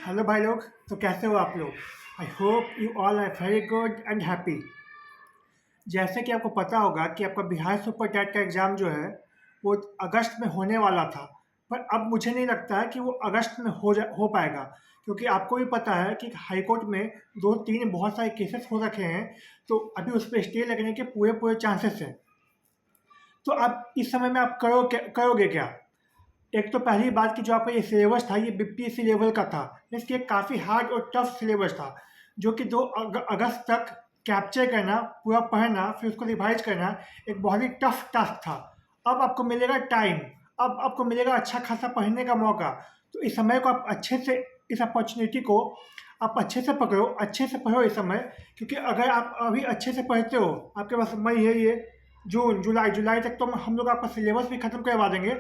Hello भाई लोग। तो कैसे हो आप लोग? I hope you all are very good and happy. जैसे कि आपको पता होगा कि आपका बिहार सुपर टेट का एग्ज़ाम जो है वो अगस्त में होने वाला था। पर अब मुझे नहीं लगता है कि वो अगस्त में हो पाएगा, क्योंकि आपको भी पता है कि हाई कोर्ट में दो तीन बहुत सारे केसेस हो रखे हैं। तो अभी उस पर स्टे लगने के पूरे पूरे चांसेस हैं। तो अब इस समय में आप करोगे क्या? एक तो पहली बात कि जो आपका ये सिलेबस था ये बीपीएससी लेवल का था, मीन्स कि काफ़ी हार्ड और टफ सिलेबस था, जो कि 2 अगस्त तक कैप्चर करना, पूरा पढ़ना, फिर उसको रिवाइज करना एक बहुत ही टफ टास्क था। अब आपको मिलेगा टाइम, अब आपको मिलेगा अच्छा खासा पढ़ने का मौका। तो इस समय को आप अच्छे से, इस अपॉर्चुनिटी को आप अच्छे से पकड़ो, अच्छे से पढ़ो इस समय। क्योंकि अगर आप अभी अच्छे से पढ़ते हो, आपके पास मई है, ये जून जुलाई जुलाई तक तो हम लोग आपका सिलेबस भी ख़त्म करवा देंगे।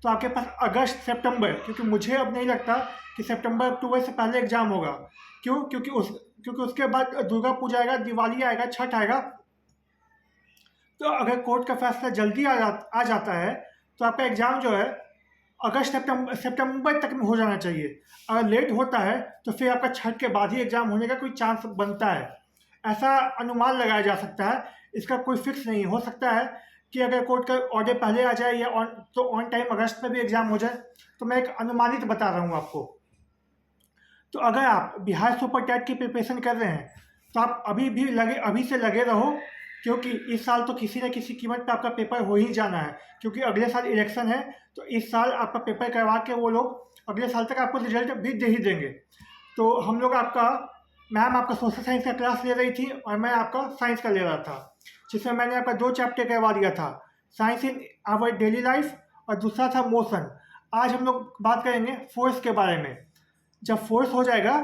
तो आपके पास अगस्त सितंबर, क्योंकि मुझे अब नहीं लगता कि सितंबर अक्टूबर से पहले एग्ज़ाम होगा। क्यों? क्योंकि उसके बाद दुर्गा पूजा आएगा, दिवाली आएगा, छठ आएगा। तो अगर कोर्ट का फैसला जल्दी आ जाता है तो आपका एग्ज़ाम जो है अगस्त सितंबर तक में हो जाना चाहिए। अगर लेट होता है तो फिर आपका छठ के बाद ही एग्ज़ाम होने का कोई चांस बनता है। ऐसा अनुमान लगाया जा सकता है, इसका कोई फिक्स नहीं हो सकता है कि अगर कोर्ट का ऑर्डर पहले आ जाए या ऑन टाइम अगस्त में भी एग्ज़ाम हो जाए। तो मैं एक अनुमानित बता रहा हूँ आपको। तो अगर आप बिहार सुपर टेट की प्रिपरेशन कर रहे हैं तो आप अभी से लगे रहो, क्योंकि इस साल तो किसी न किसी कीमत पे आपका पेपर हो ही जाना है। क्योंकि अगले साल इलेक्शन है, तो इस साल आपका पेपर करवा के वो लोग अगले साल तक आपको रिजल्ट भी दे ही देंगे। तो हम लोग आपका, मैम आपका सोशल साइंस का क्लास ले रही थी और मैं आपका साइंस का ले रहा था, जिसमें मैंने आपका 2 चैप्टर करवा दिया था, science in our daily life और दूसरा था मोशन। आज हम लोग बात करेंगे फोर्स के बारे में। जब फोर्स हो जाएगा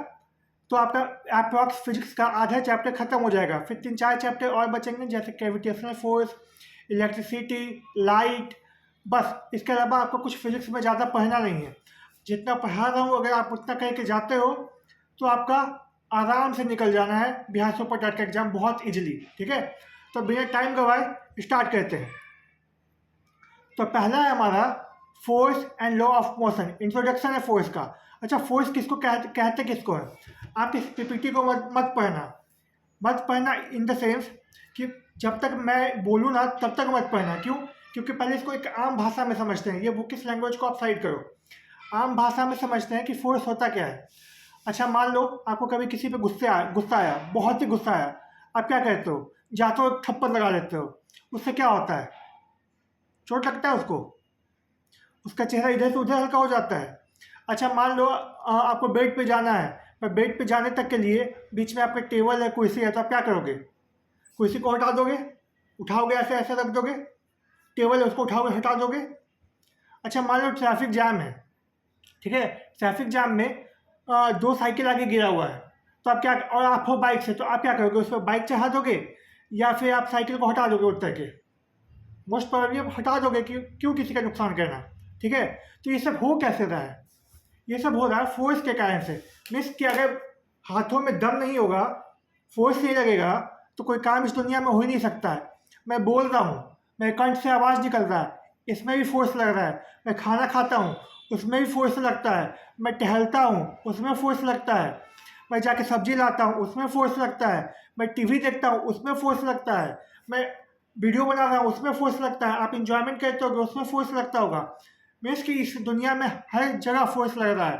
तो आपका अप्रॉक्स फिजिक्स का आधा चैप्टर खत्म हो जाएगा। फिर 3-4 चैप्टर और बचेंगे, जैसे ग्रेविटेशनल फोर्स, इलेक्ट्रिसिटी, लाइट। बस इसके अलावा आपको कुछ फिजिक्स में ज़्यादा पढ़ना नहीं है। जितना पढ़ा रहा हूँ अगर आप उतना करके जाते हो तो आपका आराम से निकल जाना है बिहार सुपर टेट का एग्जाम बहुत इजीली। ठीक है, तो बिना टाइम गवाए स्टार्ट करते हैं। तो पहला है हमारा force and law of motion, introduction है फोर्स का। अच्छा, फोर्स किसको कहते किसको है? आप इस पीपीटी को मत पढ़ना इन द सेंस कि जब तक मैं बोलूँ ना तब तक मत पढ़ना। क्यों? क्योंकि पहले इसको एक आम भाषा में समझते हैं। ये बुक किस लैंग्वेज को आप साइड करो, आम भाषा में समझते हैं कि फोर्स होता क्या है। अच्छा, मान लो आपको कभी किसी पे गुस्सा आया, बहुत ही गुस्सा आया, आप क्या कहते हो? जाते हो थप्पड़ लगा लेते हो। उससे क्या होता है? चोट लगता है उसको, उसका चेहरा इधर से उधर हल्का हो जाता है। अच्छा, मान लो आपको बेड पे जाना है, पर बेड पे जाने तक के लिए बीच में आपके टेबल है, कुर्सी है, तो आप क्या करोगे? कुर्सी को हटा दोगे, उठाओगे, ऐसे ऐसे रख दोगे। टेबल है उसको उठाओगे, हटा दोगे। अच्छा, मान लो ट्रैफिक जैम है, ठीक है, ट्रैफिक जैम में 2 साइकिल आगे गिरा हुआ है, तो आप क्या, और आप हो बाइक से, तो आप क्या करोगे? उस पर बाइक चढ़ा दोगे या फिर आप साइकिल को हटा दोगे उतर के? मोस्ट प्रोबेबली आप हटा दोगे, क्यों किसी का नुकसान करना। ठीक है, तो ये सब हो कैसे रहा है? ये सब हो रहा है फोर्स के कारण से। मीन्स कि अगर हाथों में दम नहीं होगा, फोर्स नहीं लगेगा, तो कोई काम इस दुनिया में हो ही नहीं सकता है। मैं बोल रहा हूँ, मेरे कंठ से आवाज़ निकल रहा है, इसमें भी फोर्स लग रहा है। मैं खाना खाता हूँ, उसमें भी फोर्स लगता है। मैं टहलता हूँ, उसमें फोर्स लगता है। मैं जाके सब्जी लाता हूँ, उसमें फोर्स लगता है। मैं टीवी देखता हूँ, उसमें फोर्स लगता है। मैं वीडियो बना रहा हूँ, उसमें फोर्स लगता है। आप इंजॉयमेंट करते होगे, उसमें फोर्स लगता होगा। मीन्स कि इस दुनिया में हर जगह फोर्स लग रहा है।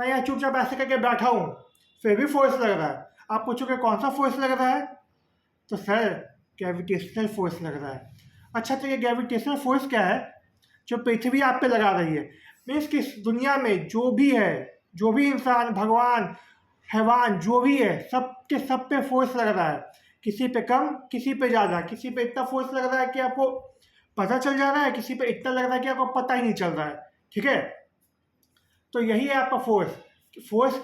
मैं यहाँ चुपचाप ऐसे करके बैठा हूँ, फिर भी फोर्स लग रहा है। आप पूछोगे कौन सा फोर्स लग रहा है? तो सर, ग्रेविटेशनल फोर्स लग रहा है। अच्छा, तो ये ग्रेविटेशनल फोर्स क्या है? जो पृथ्वी आप पे लगा रही है। मीन्स कि इस दुनिया में जो भी है, जो भी इंसान, भगवान, हैवान, जो भी है, सब के सब पे फोर्स लग रहा है। किसी पे कम, किसी पे ज़्यादा। किसी पे इतना फोर्स लग रहा है कि आपको पता चल जा रहा है, किसी पे इतना लग रहा है कि आपको पता ही नहीं चल रहा है। ठीक है, तो यही है आपका फोर्स। फोर्स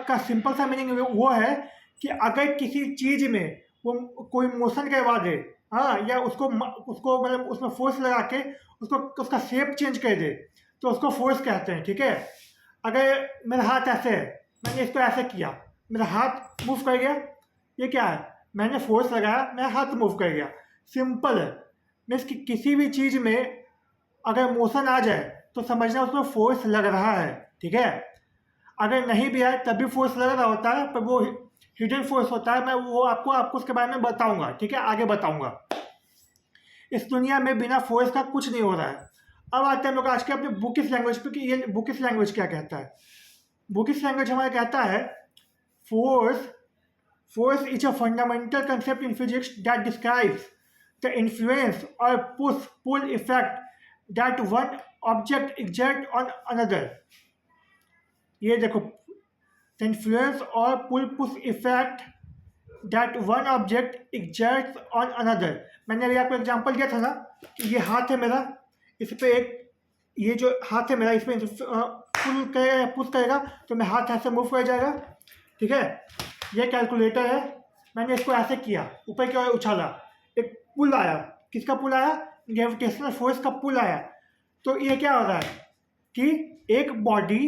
का सिंपल सा मीनिंग वो है कि अगर किसी चीज़ में वो कोई मोशन करवा दे, हाँ, या उसको उसको मतलब उसमें फोर्स लगा के उसको उसका शेप चेंज कर दे, तो उसको फोर्स कहते हैं। ठीक है, अगर मेरा हाथ ऐसे है, मैंने इसको ऐसे किया, मेरा हाथ मूव कर गया, ये क्या है? मैंने फोर्स लगाया, मेरा हाथ मूव कर गया। सिंपल है। मीन्स कि किसी भी चीज़ में अगर मोशन आ जाए तो समझना उसमें फोर्स लग रहा है। ठीक है, अगर नहीं भी आए तब भी फोर्स लग रहा होता है, पर वो हिडन फोर्स होता है। मैं वो आपको उसके बारे में बताऊंगा, ठीक है, आगे बताऊंगा। इस दुनिया में बिना फोर्स का कुछ नहीं हो रहा है। अब आते हैं हम लोग आज के अपने बुकिश लैंग्वेज पे कि ये बुकिश लैंग्वेज क्या कहता है। बुकिश लैंग्वेज हमारा कहता है force Force is a fundamental concept in physics that describes the influence or push-pull effect that one object exerts on another. ये देखो, the influence or pull-push effect that one object exerts on another. मैंने अभी आपको example दिया था ना कि ये हाथ है मेरा, इस पे एक ये जो हाथ है मेरा इसमें पुल करेगा या पुश करेगा तो मैं हाथ ऐसे मूव कर जाएगा, ठीक है। ये कैलकुलेटर है, मैंने इसको ऐसे किया, ऊपर की ओर उछाला, एक पुल आया। किसका पुल आया? ग्रेविटेशनल फोर्स का पुल आया। तो ये क्या हो रहा है कि एक बॉडी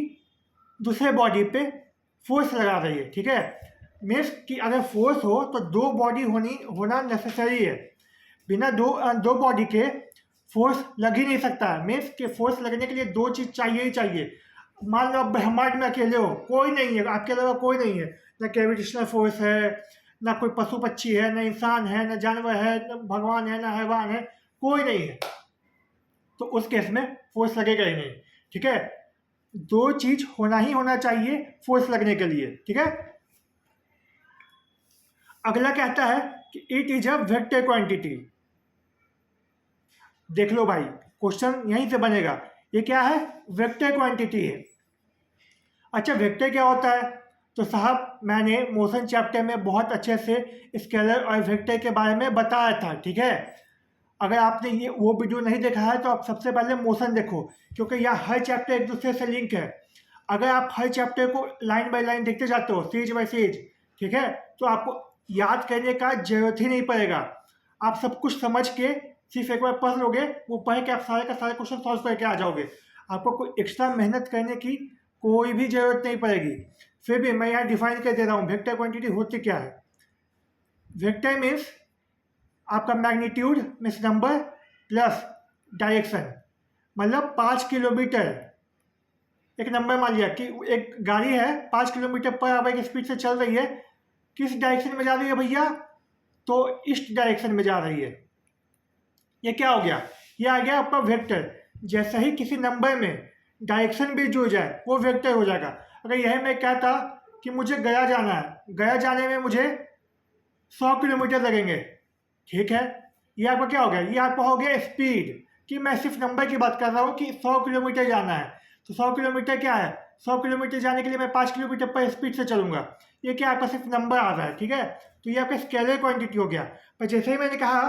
दूसरे बॉडी पे फोर्स लगा रही है, ठीक है। मीन्स कि अगर फोर्स हो तो दो बॉडी होना नेसेसरी है। बिना दो बॉडी के फोर्स लग ही नहीं सकता है। मीन्स कि फोर्स लगने के लिए दो चीज़ चाहिए ही चाहिए। मान लो आप ब्रह्मांड में अकेले हो, कोई नहीं है, आपके अलावा कोई नहीं है, ना ग्रेविटेशनल फोर्स है, ना कोई पशु पक्षी है, ना इंसान है, ना जानवर है, ना भगवान है, ना हैवान है, कोई नहीं है, तो उस केस में फोर्स लगेगा ही नहीं, ठीक है। दो चीज होना ही होना चाहिए फोर्स लगने के लिए, ठीक है। अगला कहता है कि it is a vector quantity. देख लो भाई, क्वेश्चन यहीं से बनेगा। ये क्या है? वेक्टर क्वांटिटी है। अच्छा, वेक्टर क्या होता है? तो साहब मैंने मोशन चैप्टर में बहुत अच्छे से स्केलर और वेक्टर के बारे में बताया था, ठीक है। अगर आपने ये वो वीडियो नहीं देखा है तो आप सबसे पहले मोशन देखो, क्योंकि यह हर चैप्टर एक दूसरे से लिंक है। अगर आप हर चैप्टर को लाइन बाय लाइन देखते जाते हो, सीज बाय सीज, ठीक है, तो आपको याद करने का जरूरत ही नहीं पड़ेगा। आप सब कुछ समझ के सिर्फ एक बार पढ़ लोगे, वो पढ़ के आप सारे का सारे क्वेश्चन सॉल्व करके आ जाओगे। आपको कोई एक्स्ट्रा मेहनत करने की कोई भी जरूरत नहीं पड़ेगी। फिर भी मैं यहाँ डिफाइन कर दे रहा हूँ वेक्टर क्वांटिटी होती क्या है। वेक्टर मीन्स आपका magnitude means number plus direction. मतलब 5 किलोमीटर एक नंबर मान लिया कि एक गाड़ी है 5 किलोमीटर पर आवर की स्पीड से चल रही है। किस डायरेक्शन में जा रही है भैया? तो ईस्ट डायरेक्शन में जा रही है। ये क्या हो गया? ये आ गया आपका वेक्टर। जैसे ही किसी नंबर में डायरेक्शन भी जुड़ जाए वो वेक्टर हो जाएगा। अगर यह मैं कहता कि मुझे गया जाना है, गया जाने में मुझे 100 किलोमीटर लगेंगे, ठीक है, ये आपका क्या हो गया? ये आपका हो गया स्पीड, कि मैं सिर्फ नंबर की बात कर रहा हूँ कि 100 किलोमीटर जाना है। तो 100 किलोमीटर क्या है? 100 किलोमीटर जाने के लिए मैं 5 किलोमीटर पर स्पीड से चलूंगा। ये क्या आपका सिर्फ नंबर आ रहा है, ठीक है। तो ये आपका स्केलर क्वांटिटी हो गया। पर जैसे ही मैंने कहा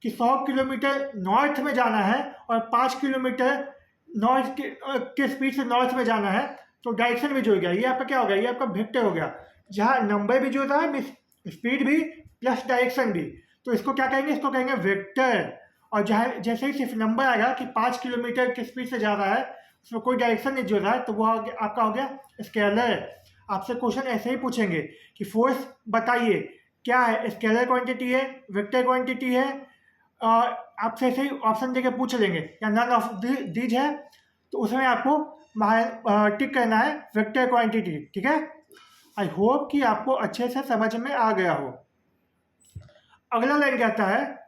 कि 100 किलोमीटर नॉर्थ में जाना है और 5 किलोमीटर नॉर्थ के स्पीड से नॉर्थ में जाना है, तो डायरेक्शन भी जुड़ गया। ये आपका क्या हो गया? ये आपका वेक्टर हो गया, जहाँ नंबर भी जुड़ रहा है, स्पीड भी प्लस डायरेक्शन भी। तो इसको क्या कहेंगे? इसको कहेंगे वेक्टर। और जहाँ जैसे ही सिर्फ नंबर आएगा कि 5 किलोमीटर की स्पीड से जा रहा है, उसमें कोई डायरेक्शन नहीं जुड़ रहा है, तो वो आपका हो गया स्केलर। आपसे क्वेश्चन ऐसे ही पूछेंगे कि फोर्स बताइए क्या है, स्केलर क्वांटिटी है, वेक्टर क्वांटिटी है। आपसे ऐसे ही ऑप्शन देके पूछ लेंगे या नन ऑफ दीज है, तो उसमें आपको टिक करना है वेक्टर क्वांटिटी, ठीक है। आई होप कि आपको अच्छे से समझ में आ गया हो। अगला लाइन कहता है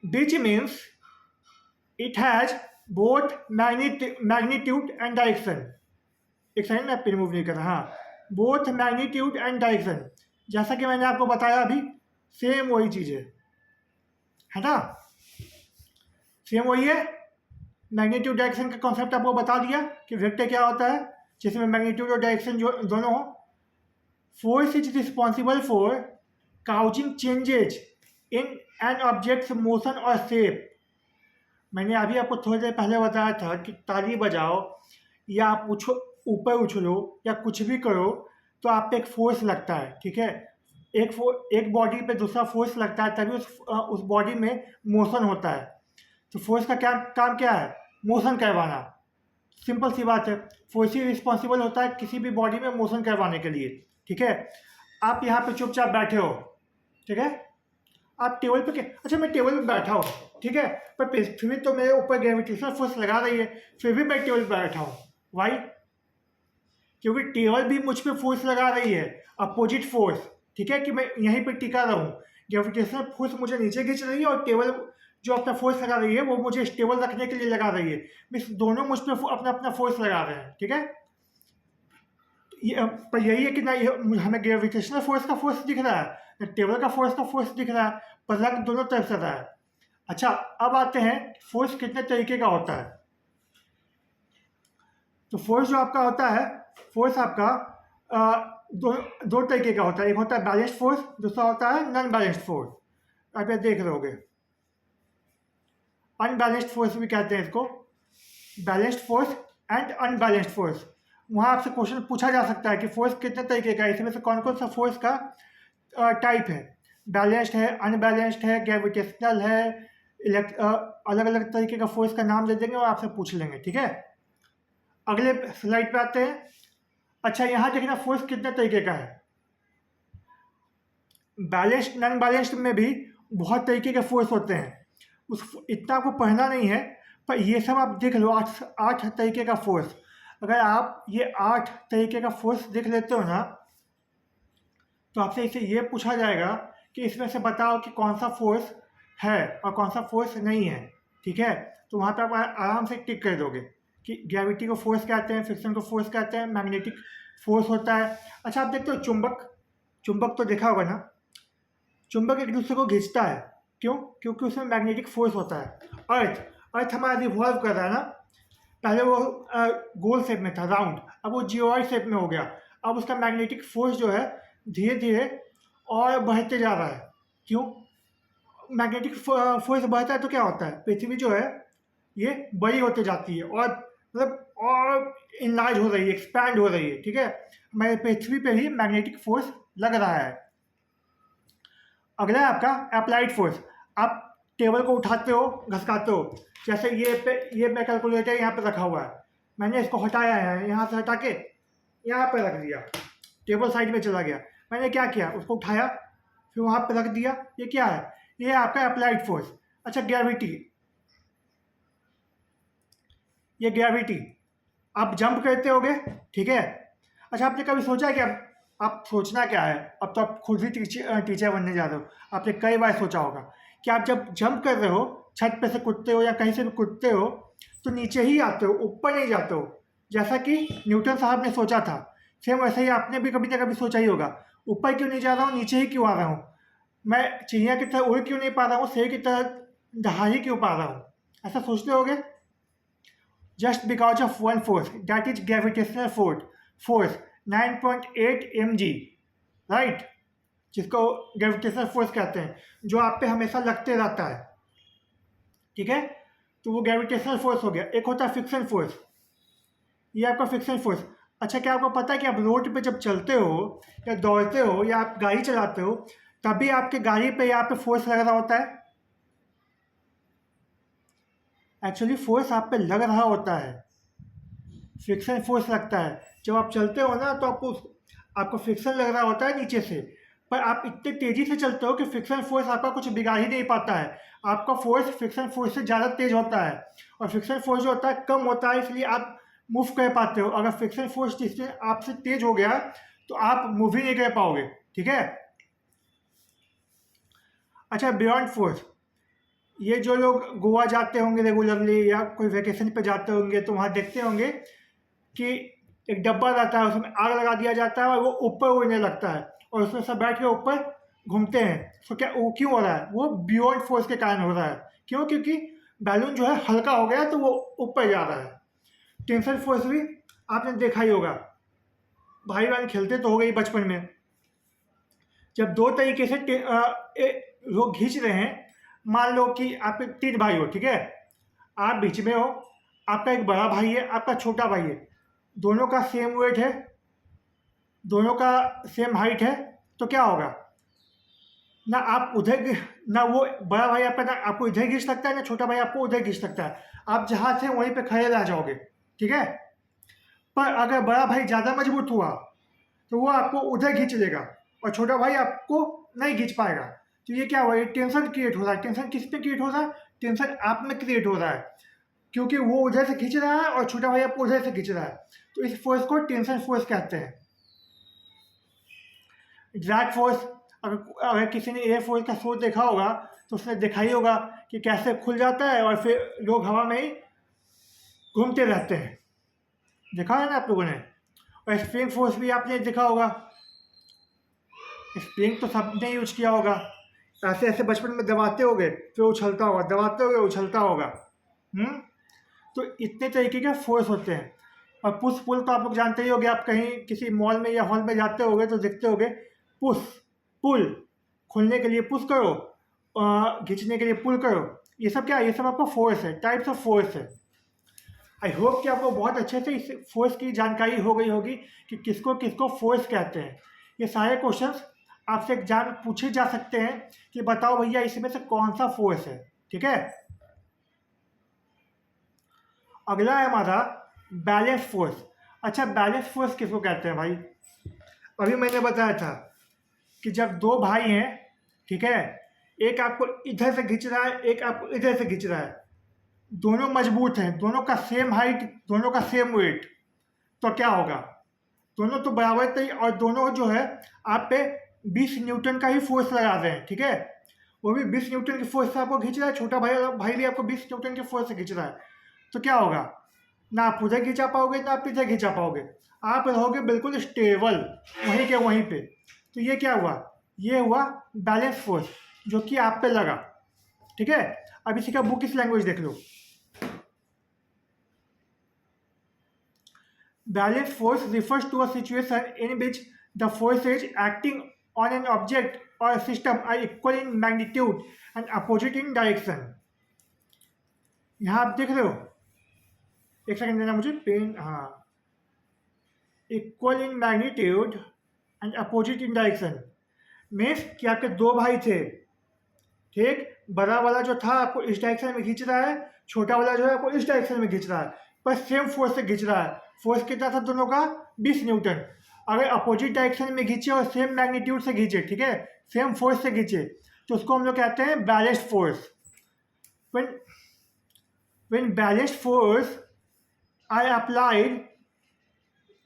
which means it has both magnitude and direction। एक सेकंड में पिन मूव नहीं कर रहा। हाँ, both magnitude and direction, जैसा कि मैंने आपको बताया अभी, सेम वही चीज़ है ना, सेम वही है। मैग्नीट्यूड डायरेक्शन का कॉन्सेप्ट आपको बता दिया कि वेक्टर क्या होता है, जिसमें मैग्नीट्यूड और डायरेक्शन जो दोनों हो। Force is responsible for causing changes in an objects motion और शेप। मैंने अभी आपको थोड़ी देर पहले बताया था कि ताली बजाओ या आप ऊपर उछलो या कुछ भी करो तो आप पे एक फोर्स लगता है, ठीक है। एक बॉडी पे दूसरा फोर्स लगता है, तभी उस बॉडी में मोशन होता है। तो फोर्स का क्या काम क्या है? मोशन करवाना। सिंपल सी बात है, फोर्स ही रिस्पॉन्सिबल होता है किसी भी बॉडी में मोशन करवाने के लिए, ठीक है। आप यहाँ पे चुपचाप बैठे हो, ठीक है, आप टेबल पे अच्छा मैं टेबल पे बैठा हूँ, ठीक है, पर पृथ्वी तो मेरे ऊपर ग्रेविटेशनल फोर्स लगा रही है, फिर भी मैं टेबल पे बैठा हूँ। वाई? क्योंकि टेबल भी मुझ पे फोर्स लगा रही है, अपोजिट फोर्स, ठीक है, कि मैं यहीं पे टिका रहूं। ग्रेविटेशनल फोर्स मुझे नीचे खींच रही है और टेबल जो अपना फोर्स लगा रही है वो मुझे स्टेबल रखने के लिए लगा रही है। मीन्स दोनों मुझ पे अपना अपना फोर्स लगा रहे हैं, ठीक है। पर यही है कि ना, ये हमें ग्रेविटेशनल फोर्स का फोर्स दिख रहा है, ना टेबल का फोर्स दिख रहा है, पर लग दोनों तरफ से रहा है। अच्छा, अब आते हैं फोर्स कितने तरीके का होता है। तो फोर्स जो आपका होता है, फोर्स आपका दो दो तरीके का होता है। एक होता है बैलेंस्ड फोर्स, दूसरा होता है नॉन बैलेंस्ड फोर्स। आप ये देख रहोगे, अनबैलेंस्ड फोर्स भी कहते हैं इसको, balanced force and unbalanced force. वहाँ आपसे क्वेश्चन पूछा जा सकता है कि फोर्स कितने तरीके का है, इसमें से कौन कौन सा फोर्स का टाइप है, बैलेंस्ड है, अनबैलेंस्ड है, ग्रेविटेशनल है, अलग अलग तरीके का फोर्स का नाम दे देंगे और आपसे पूछ लेंगे, ठीक है। अगले स्लाइड पे आते हैं। अच्छा, यहाँ देखना फोर्स कितने तरीके का है। बैलेंस्ड नॉन बैलेंस्ड में भी बहुत तरीके के फोर्स होते हैं, उस इतना आपको पढ़ना नहीं है, पर ये सब आप देख लो, आठ तरीके का फोर्स। अगर आप ये 8 तरीके का फोर्स देख लेते हो ना, तो आपसे इसे ये पूछा जाएगा कि इसमें से बताओ कि कौन सा फोर्स है और कौन सा फोर्स नहीं है, ठीक है। तो वहाँ पे आप आराम से टिक कर दोगे कि ग्रेविटी को फोर्स कहते हैं, फ्रिक्शन को फोर्स कहते हैं, मैग्नेटिक फोर्स होता है। अच्छा, आप देखते हो चुंबक, चुंबक तो देखा होगा ना, चुंबक एक दूसरे को खींचता है, क्यों? क्योंकि उसमें मैग्नेटिक फोर्स होता है। अर्थ हमारा रिवॉल्व कर रहा है ना, पहले वो गोल शेप में था, राउंड, अब वो जियोइड शेप में हो गया। अब उसका मैग्नेटिक फोर्स जो है धीरे धीरे और बढ़ते जा रहा है। क्यों? मैग्नेटिक फोर्स बढ़ता है तो क्या होता है, पृथ्वी जो है ये बड़ी होते जाती है और मतलब और इनलार्ज हो रही है, एक्सपैंड हो रही है, ठीक है। हमारे पृथ्वी पे ही मैग्नेटिक फोर्स लग रहा है। अगला है आपका अप्लाइड फोर्स। आप टेबल को उठाते हो, घसकाते हो, जैसे ये मैं कैलकुलेटर यहाँ पे रखा हुआ है, मैंने इसको हटाया है, यहाँ से हटा के यहाँ पे रख दिया, टेबल साइड में चला गया। मैंने क्या किया, उसको उठाया फिर वहाँ पे रख दिया। ये क्या है? ये आपका अप्लाइड फोर्स। अच्छा, ग्रेविटी, ये ग्रेविटी, आप जंप करते होगे, ठीक है। अच्छा, आपने कभी सोचा कि आप सोचना क्या है, अब तो आप खुद ही टीचर बनने जा रहे हो, आपने कई बार सोचा होगा कि आप जब जंप कर रहे हो, छत पे से कूदते हो या कहीं से भी कूदते हो, तो नीचे ही आते हो, ऊपर नहीं जाते हो, जैसा कि न्यूटन साहब ने सोचा था। सेम वैसे ही आपने भी कभी ना कभी सोचा ही होगा, ऊपर क्यों नहीं जा रहा हूँ, नीचे ही क्यों आ रहा हूँ, मैं चिड़िया की तरह उड़ क्यों नहीं पा रहा हूँ, शेर की तरह दहा ही क्यों पा रहा हूँ, ऐसा सोचते होगे। just because of one force, that is gravitational force 9.8 mg, right, जिसको ग्रेविटेशनल फोर्स कहते हैं, जो आप पे हमेशा लगते रहता है, ठीक है। तो वो ग्रेविटेशनल फोर्स हो गया। एक होता है फ्रिक्शन फोर्स, ये आपका फ्रिक्शन फोर्स। अच्छा, क्या आपको पता है कि आप रोड पे जब चलते हो या दौड़ते हो या आप गाड़ी चलाते हो, तभी आपके गाड़ी पे यहाँ पे फोर्स लग रहा होता है। एक्चुअली फोर्स आप पे लग रहा होता है, फ्रिक्शन फोर्स लगता है। जब आप चलते हो ना, तो आपको फ्रिक्शन लग रहा होता है नीचे से, पर आप इतने तेज़ी से चलते हो कि फ्रिक्शन फोर्स आपका कुछ बिगाड़ ही नहीं पाता है। आपका फोर्स फ्रिक्शन फोर्स से ज़्यादा तेज होता है, और फ्रिक्शन फोर्स जो होता है कम होता है, इसलिए आप मूव कर पाते हो। अगर फ्रिक्शन फोर्स जिससे आपसे तेज हो गया तो आप मूव ही नहीं कर पाओगे, ठीक है। अच्छा, बियॉन्ड फोर्स, ये जो लोग गोवा जाते होंगे रेगुलरली या कोई वेकेशन पे जाते होंगे, तो वहाँ देखते होंगे कि एक डब्बा रहता है, उसमें आग लगा दिया जाता है और वो ऊपर उड़ने लगता है, और उसमें सब बैठ के ऊपर घूमते हैं। तो क्या वो क्यों हो रहा है? वो बियॉन्ड फोर्स के कारण हो रहा है। क्यों? क्योंकि बैलून जो है हल्का हो गया तो वो ऊपर जा रहा है। टेंशन फोर्स भी आपने देखा ही होगा, भाई बहन खेलते तो हो गई बचपन में, जब दो तरीके से लोग खींच रहे हैं। मान लो कि आप 3 भाई हो, ठीक है, आप बीच में हो, आपका एक बड़ा भाई है, आपका छोटा भाई है, दोनों का सेम वेट है, दोनों का सेम हाइट है, तो क्या होगा, ना आप उधर ना वो बड़ा भाई आपका ना आपको इधर घिस सकता है, ना छोटा भाई आपको उधर घिस सकता है। आप जहाँ थे वहीं पे खड़े रह जाओगे, ठीक है। पर अगर बड़ा भाई ज़्यादा मजबूत हुआ तो वो आपको उधर खींच लेगा और छोटा भाई आपको नहीं खींच पाएगा। तो ये क्या हुआ, ये टेंशन क्रिएट हो रहा है। टेंशन किस पे क्रिएट हो रहा है? टेंशन आप में क्रिएट हो रहा है। क्योंकि वो उधर से खींच रहा है और छोटा भाई आपको उधर से खींच रहा है, तो इस फोर्स को टेंशन फोर्स कहते हैं। ड्रैग फोर्स, अगर अगर किसी ने एयर फोर्स का शो देखा होगा तो उसने देखा ही होगा कि कैसे खुल जाता है और फिर लोग हवा में ही घूमते रहते हैं, देखा है ना आप लोगों ने। और स्प्रिंग फोर्स भी आपने देखा होगा, स्प्रिंग तो सबने यूज किया होगा, ऐसे ऐसे बचपन में दबाते होगे फिर उछलता होगा, दबाते होगे उछलता होगा। तो इतने तरीके के फोर्स होते हैं। और पुश पुल तो आप लोग जानते ही होंगे, आप कहीं किसी मॉल में या हॉल में जाते होगे तो देखते होगे पुश पुल, खुलने के लिए पुश करो, खींचने के लिए पुल करो, ये सब क्या है, ये सब आपका फोर्स है, टाइप्स ऑफ फोर्स है। आई होप कि आपको बहुत अच्छे से इस फोर्स की जानकारी हो गई होगी कि किसको किसको फोर्स कहते हैं। ये सारे क्वेश्चंस आपसे एग्जाम में पूछे जा सकते हैं कि बताओ भैया इसमें से कौन सा फोर्स है, ठीक है। अगला है हमारा बैलेंस फोर्स। अच्छा, बैलेंस फोर्स किसको कहते हैं भाई? अभी मैंने बताया था कि जब दो भाई हैं, ठीक है, एक आपको इधर से खींच रहा है, एक आपको इधर से खींच रहा है, दोनों मजबूत हैं, दोनों का सेम हाइट, दोनों का सेम वेट, तो क्या होगा? दोनों तो बराबर थे और दोनों जो है आप पे 20 न्यूटन का ही फोर्स लगा रहे हैं, ठीक है। वो भी 20 न्यूटन की फोर्स से आपको खींच रहा है, छोटा भाई भाई भी आपको 20 न्यूटन की फोर्स से खींच रहा है, तो क्या होगा? ना आप उधर खींचा पाओगे ना आप इधर खींचा पाओगे, आप रहोगे बिल्कुल स्टेबल वहीं के वहीं पे। तो ये क्या हुआ? ये हुआ बैलेंस फोर्स जो कि आप पे लगा, ठीक है। अब इसी का बुक किस लैंग्वेज देख लो। Balance force refers to a situation in which the forces acting on an object or a system are equal in magnitude and opposite in direction. यहाँ आप देख रहे हो, एक सेकंड देना मुझे, पेन, हाँ, equal in magnitude and opposite in direction means कि आपके दो भाई थे, ठीक, बड़ा वाला जो था आपको इस डायरेक्शन में खींच रहा है, छोटा वाला जो है आपको इस डायरेक्शन में खींच रहा है, पर सेम फोर्स से खींच रहा है। फोर्स कितना था दोनों का? 20 न्यूटन। अगर अपोजिट डायरेक्शन में खींचे और सेम मैग्नीट्यूड से खींचे, ठीक है, सेम फोर्स से खींचे, तो उसको हम लोग कहते हैं balanced force. when balanced force are applied,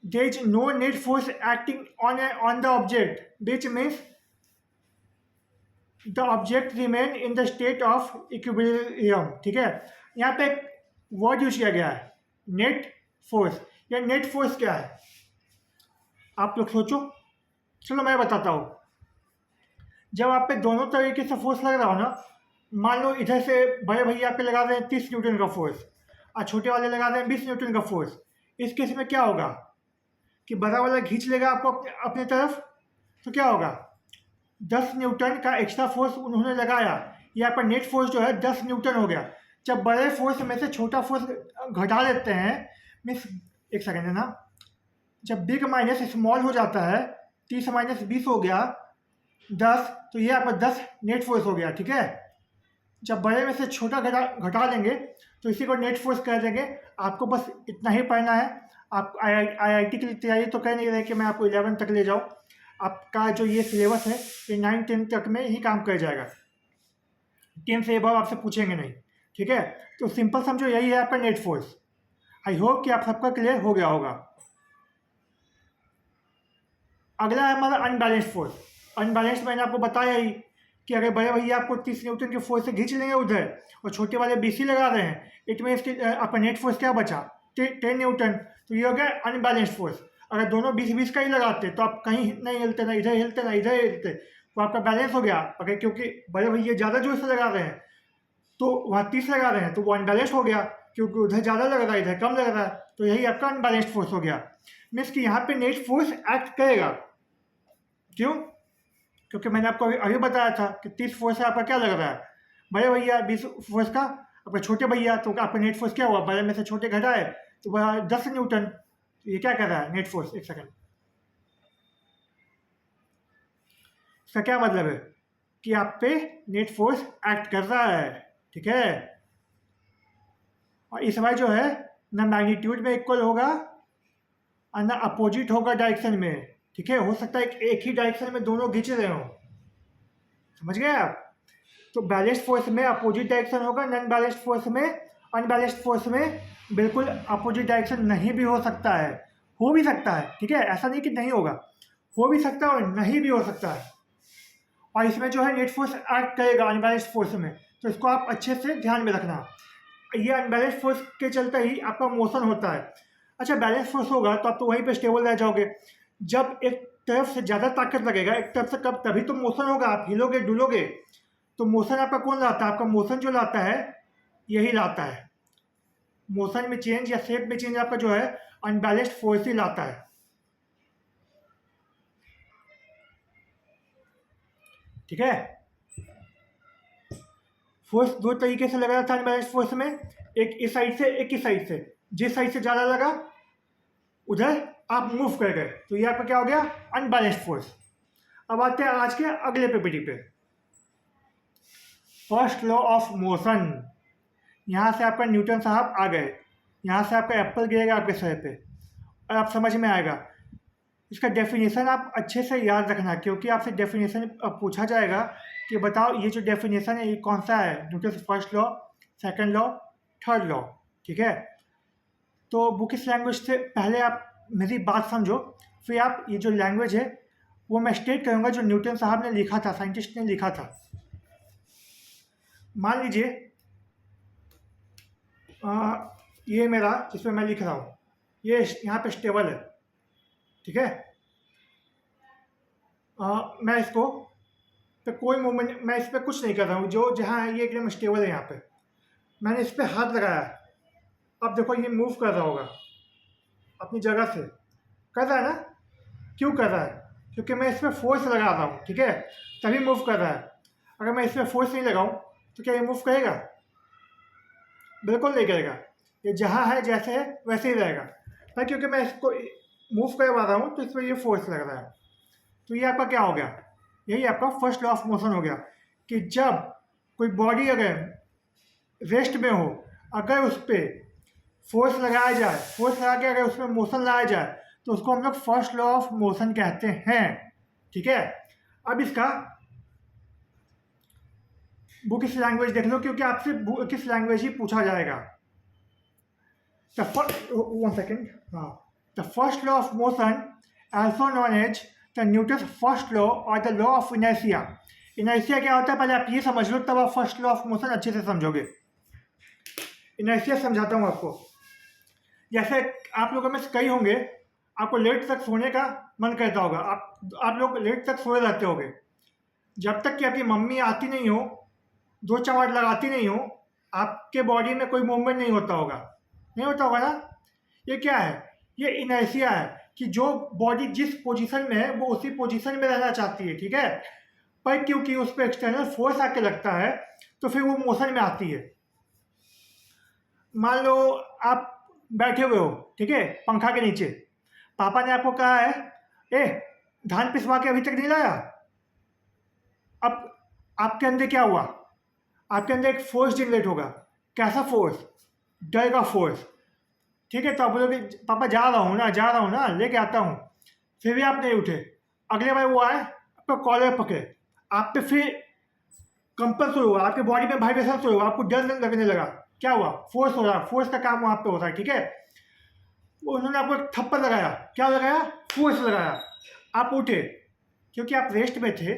there is no net force acting on the object, which means the object remain in the state of equilibrium, ठीक है। यहाँ पे एक वर्ड यूज किया गया है, नेट फोर्स। या नेट फोर्स क्या है आप लोग सोचो, चलो मैं बताता हूँ। जब आप पे दोनों तरीके से फोर्स लग रहा हो ना, मान लो इधर से बड़े भैया पे लगा रहे हैं 30 न्यूटन का फोर्स और छोटे वाले लगा रहे हैं 20 न्यूटन का फोर्स, इस केस में क्या होगा कि बड़ा वाला खींच लेगा आपको अपने तरफ, तो क्या होगा? 10 न्यूटन का एक्स्ट्रा फोर्स उन्होंने लगाया, यहाँ पर नेट फोर्स जो है 10 न्यूटन हो गया। जब बड़े फोर्स में से छोटा फोर्स घटा देते हैं, मीन्स, एक सेकेंड है ना, जब बिग माइनस स्मॉल हो जाता है, 30 माइनस 20 हो गया 10, तो ये आपका 10 नेट फोर्स हो गया, ठीक है। जब बड़े में से छोटा घटा देंगे तो इसी को नेट फोर्स कह देंगे। आपको बस इतना ही पढ़ना है। आप IIT की तैयारी तो कर नहीं रहे कि मैं आपको 11 तक ले जाऊँ, आपका जो ये सिलेबस है ये 9-10 तक में ही काम कर जाएगा, 10 से अब आपसे पूछेंगे नहीं, ठीक है। तो सिंपल समझो यही है आपका नेट फोर्स। आई होप कि आप सबका क्लियर हो गया होगा। अगला है हमारा अनबैलेंस्ड फोर्स। अनबैलेंस्ड मैंने आपको बताया ही कि अगर बड़े भैया आपको 30 न्यूटन के फोर्स से खींच लेंगे उधर और छोटे वाले 20 ही लगा रहे हैं, इट मीन्स कि आपका नेट फोर्स क्या बचा? 10 न्यूटन। तो ये हो गया अनबैलेंस्ड फोर्स। अगर दोनों 20-20 का ही लगाते तो आप कहीं नहीं हिलते, ना इधर हिलते ना इधर हिलते, तो आपका बैलेंस हो गया। अगर क्योंकि बड़े भैया ज़्यादा जोर से लगा रहे हैं तो वहाँ 30 लगा रहे हैं तो वो अनबैलेंस हो गया, क्योंकि उधर ज़्यादा लग रहा है इधर कम लग रहा है, तो यही आपका अनबैलेंस्ड फोर्स हो गया। मीन्स कि यहाँ पे नेट फोर्स एक्ट करेगा। क्यों? क्योंकि मैंने आपको अभी बताया था कि 30 फोर्स से आपका क्या लग रहा है, बड़े भैया 20 फोर्स का, आपके छोटे भैया, तो आपका नेट फोर्स क्या हुआ? बड़े में से छोटे घटाए तो वह 10 न्यूटन। तो ये क्या कर रहा है नेट फोर्स? एक सेकंड, इसका क्या मतलब है कि आप पे नेट फोर्स एक्ट कर रहा है, ठीक है। और इस समय जो है ना मैग्नीट्यूड में इक्वल होगा और ना अपोजिट होगा डायरेक्शन में, ठीक है। हो सकता है एक ही डायरेक्शन में दोनों खींच रहे हो, समझ गए आप। तो बैलेंस्ड फोर्स में अपोजिट डायरेक्शन होगा, नॉन बैलेंस्ड फोर्स में अनबैलेंस्ड फोर्स में बिल्कुल अपोजिट डायरेक्शन नहीं भी हो सकता है, हो भी सकता है, ठीक है, ऐसा नहीं कि नहीं होगा, हो भी सकता है और नहीं भी हो सकता है। और इसमें जो है नेट फोर्स एक्ट करेगा अनबैलेंस्ड फोर्स में, तो इसको आप अच्छे से ध्यान में रखना। ये अनबैलेंस्ड फोर्स के चलते ही आपका मोशन होता है। अच्छा, बैलेंस फोर्स होगा तो आप तो वहीं पे स्टेबल रह जाओगे। जब एक तरफ से ज़्यादा ताकत लगेगा एक तरफ से कब, तभी तो मोशन होगा, आप हिलोगे डुलोगे। तो मोशन आपका कौन लाता है? आपका मोशन जो लाता है यही लाता है। मोशन में चेंज या शेप में चेंज आपका जो है अनबैलेंस्ड फोर्स ही लाता है, ठीक है। फोर्स दो तरीके से लगा था अनबैलेंस्ड फोर्स में, एक इस साइड से एक इस साइड से। जिस साइड से ज़्यादा लगा उधर आप मूव कर गए, तो ये आपका क्या हो गया? Unbalanced force. अब आते हैं आज के अगले पीपीटी पे, फर्स्ट लॉ ऑफ मोशन। यहाँ से आपका न्यूटन साहब आ गए, यहाँ से आपका एप्पल गिरेगा आपके सर पे और आप समझ में आएगा। इसका डेफिनेशन आप अच्छे से याद रखना, क्योंकि आपसे डेफिनेशन पूछा जाएगा कि बताओ ये जो डेफिनेशन है ये कौन सा है, Newton first law, second law, third law, ठीक है। तो बुकिश लैंग्वेज से पहले आप मेरी बात समझो, फिर आप ये जो लैंग्वेज है वो मैं स्टेट करूँगा जो न्यूटन साहब ने लिखा था, साइंटिस्ट ने लिखा था। मान लीजिए ये मेरा जिसमें मैं लिख रहा हूँ ये यहाँ पे स्टेबल है, ठीक है। मैं इसको पे कोई मूवमेंट, मैं इस पर कुछ नहीं कर रहा हूँ, जो जहाँ है ये एकदम स्टेबल है। यहाँ पे मैंने इस पर हाथ लगाया, अब देखो ये मूव कर रहा होगा अपनी जगह से, कर रहा है ना? क्यों कर रहा है? क्योंकि मैं इस पर फोर्स लगा रहा हूँ, ठीक है, तभी मूव कर रहा है। अगर मैं इस पर फोर्स नहीं लगाऊँ तो क्या ये मूव करेगा? बिल्कुल नहीं करेगा, ये जहाँ है जैसे है वैसे ही रहेगा। पर क्योंकि मैं इसको मूव करवा रहा हूँ तो इस पर ये फोर्स लग रहा है। तो ये आपका क्या हो गया? यही आपका फर्स्ट लॉ ऑफ मोशन हो गया कि जब कोई बॉडी अगर रेस्ट में हो, अगर उस पर फोर्स लगाया जाए, फोर्स लगा के अगर उसमें मोशन लाया जाए तो उसको हम लोग फर्स्ट लॉ ऑफ मोशन कहते हैं, ठीक है। अब इसका बुकिश लैंग्वेज देख लो, क्योंकि आपसे बुकिश लैंग्वेज ही पूछा जाएगा। वन सेकेंड, हाँ, the first law of motion also known as the Newton's first law or the law of inertia। Inertia क्या होता है पहले आप ये समझ लो, तब आप फर्स्ट लॉ ऑफ मोशन अच्छे से समझोगे। इनर्शिया समझाता हूँ आपको। जैसे आप लोगों में से कई होंगे आपको लेट तक सोने का मन करता होगा, आप लोग लेट तक सोए रहते होगे, जब तक कि आपकी मम्मी आती नहीं हो, दो चमाट लगाती नहीं हो, आपके बॉडी में कोई मूवमेंट नहीं होता होगा, नहीं होता होगा ना? ये क्या है? ये इनर्शिया है कि जो बॉडी जिस पोजीशन में है वो उसी पोजीशन में रहना चाहती है, ठीक है। पर क्योंकि उस पर एक्सटर्नल फोर्स आके लगता है तो फिर वो मोशन में आती है। मान लो आप बैठे हुए हो, ठीक है, पंखा के नीचे, पापा ने आपको कहा है ए धान पिसवा के अभी तक नहीं लाया। अब आपके अंदर क्या हुआ? आपके अंदर एक फोर्स जनरेट होगा। कैसा फोर्स? डर का फोर्स, ठीक है। तो आप बोलोगे पापा जा रहा हूँ ना, लेके आता हूँ। फिर भी आप नहीं उठे। अगले बार वो आए, आपका कॉलर पकड़े, आप पे फिर कंपल शुरू हुआ, आपके बॉडी में वाइब्रेशन शुरू हुआ, आपको डर लगने लगा। क्या हुआ? फोर्स हो रहा, फोर्स का काम वहाँ पे होता है, ठीक है। उन्होंने आपको एक थप्पड़ लगाया, क्या लगाया? फोर्स लगाया। आप उठे क्योंकि आप रेस्ट में थे,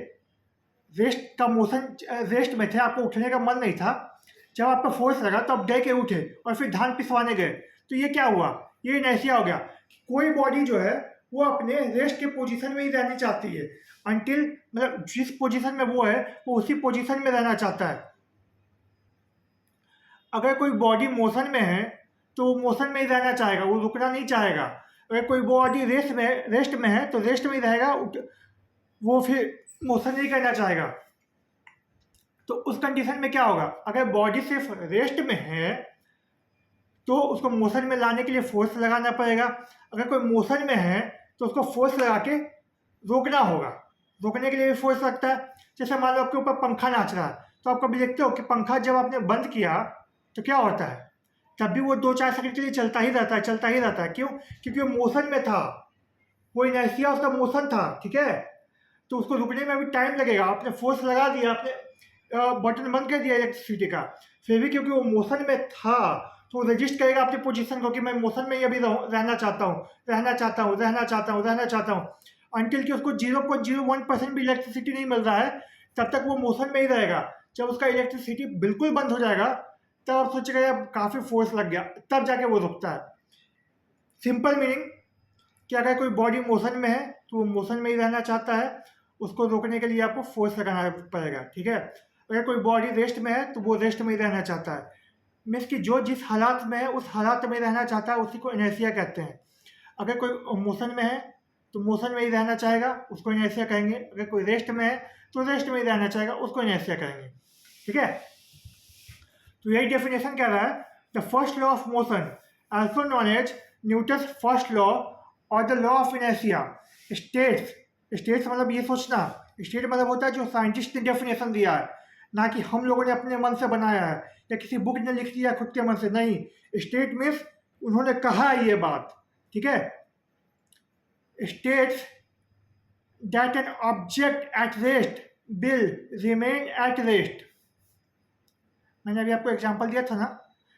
रेस्ट का मोशन, रेस्ट में थे, आपको उठने का मन नहीं था। जब आपका फोर्स लगा तो आप डर के उठे और फिर धान पिसवाने गए। तो ये क्या हुआ? ये इनर्शिया हो गया। कोई बॉडी जो है वो अपने रेस्ट के पोजीशन में ही रहनी चाहती है, अंटिल मतलब जिस पोजीशन में वो है वो उसी पोजीशन में रहना चाहता है। अगर कोई बॉडी मोशन में है तो वो मोशन में ही रहना चाहेगा, वो रुकना नहीं चाहेगा। अगर कोई बॉडी रेस्ट में है तो रेस्ट में ही रहेगा, वो फिर मोशन नहीं करना चाहेगा। तो उस कंडीशन में क्या होगा? अगर बॉडी सिर्फ रेस्ट में है तो उसको मोशन में लाने के लिए फोर्स लगाना पड़ेगा। अगर कोई मोशन में है तो उसको फोर्स लगा के रोकना होगा। रोकने के लिए भी फोर्स लगता है। जैसे मान लो आपके ऊपर पंखा नाच रहा है, तो आप कभी देखते हो कि पंखा जब आपने बंद किया तो क्या होता है? तब भी वो 2-4 सेकंड के लिए चलता ही रहता है, चलता ही रहता है। क्यों? क्योंकि वो मोशन में था, वो इनर्शिया उसका मोशन था, ठीक है। तो उसको रुकने में भी टाइम लगेगा। आपने फोर्स लगा दिया, आपने बटन बंद कर दिया इलेक्ट्रिसिटी का, फिर भी क्योंकि वो मोशन में था तो रजिस्ट करेगा अपनी पोजीशन को कि मैं मोशन में ही अभी रहना चाहता हूँ, रहना चाहता हूँ, रहना चाहता हूँ, रहना चाहता हूँ, अनटिल कि उसको 0.01% भी इलेक्ट्रिसिटी नहीं मिल रहा है, तब तक वो मोशन में ही रहेगा। जब उसका इलेक्ट्रिसिटी बिल्कुल बंद हो जाएगा तब आप सोचेगा यार काफ़ी फोर्स लग गया, तब जाके वो रुकता है। सिंपल मीनिंग कि अगर कोई बॉडी मोशन में है तो वो मोशन में ही रहना चाहता है, उसको रोकने के लिए आपको फोर्स लगाना पड़ेगा, ठीक है। अगर कोई बॉडी रेस्ट में है तो वो रेस्ट में ही रहना चाहता है। मीन्स कि जो जिस हालात में है उस हालात में रहना चाहता है, उसी को इनर्शिया कहते हैं। अगर कोई मोशन में है तो मोशन में ही रहना चाहेगा, उसको इनर्शिया कहेंगे। अगर कोई रेस्ट में है तो रेस्ट में ही रहना चाहेगा, उसको इनर्शिया कहेंगे, ठीक है। तो यही डेफिनेशन कह रहा है, the first law of motion also known as Newton's first law और the law of inertia states. States मतलब ये सोचना, स्टेट मतलब होता है जो साइंटिस्ट ने डेफिनेशन दिया है, ना कि हम लोगों ने अपने मन से बनाया है या किसी बुक ने लिख दिया खुद के मन से, नहीं। स्टेट मीन्स उन्होंने कहा है ये बात, ठीक है। States that an object at rest will remain at rest. मैंने अभी आपको एग्जांपल दिया था ना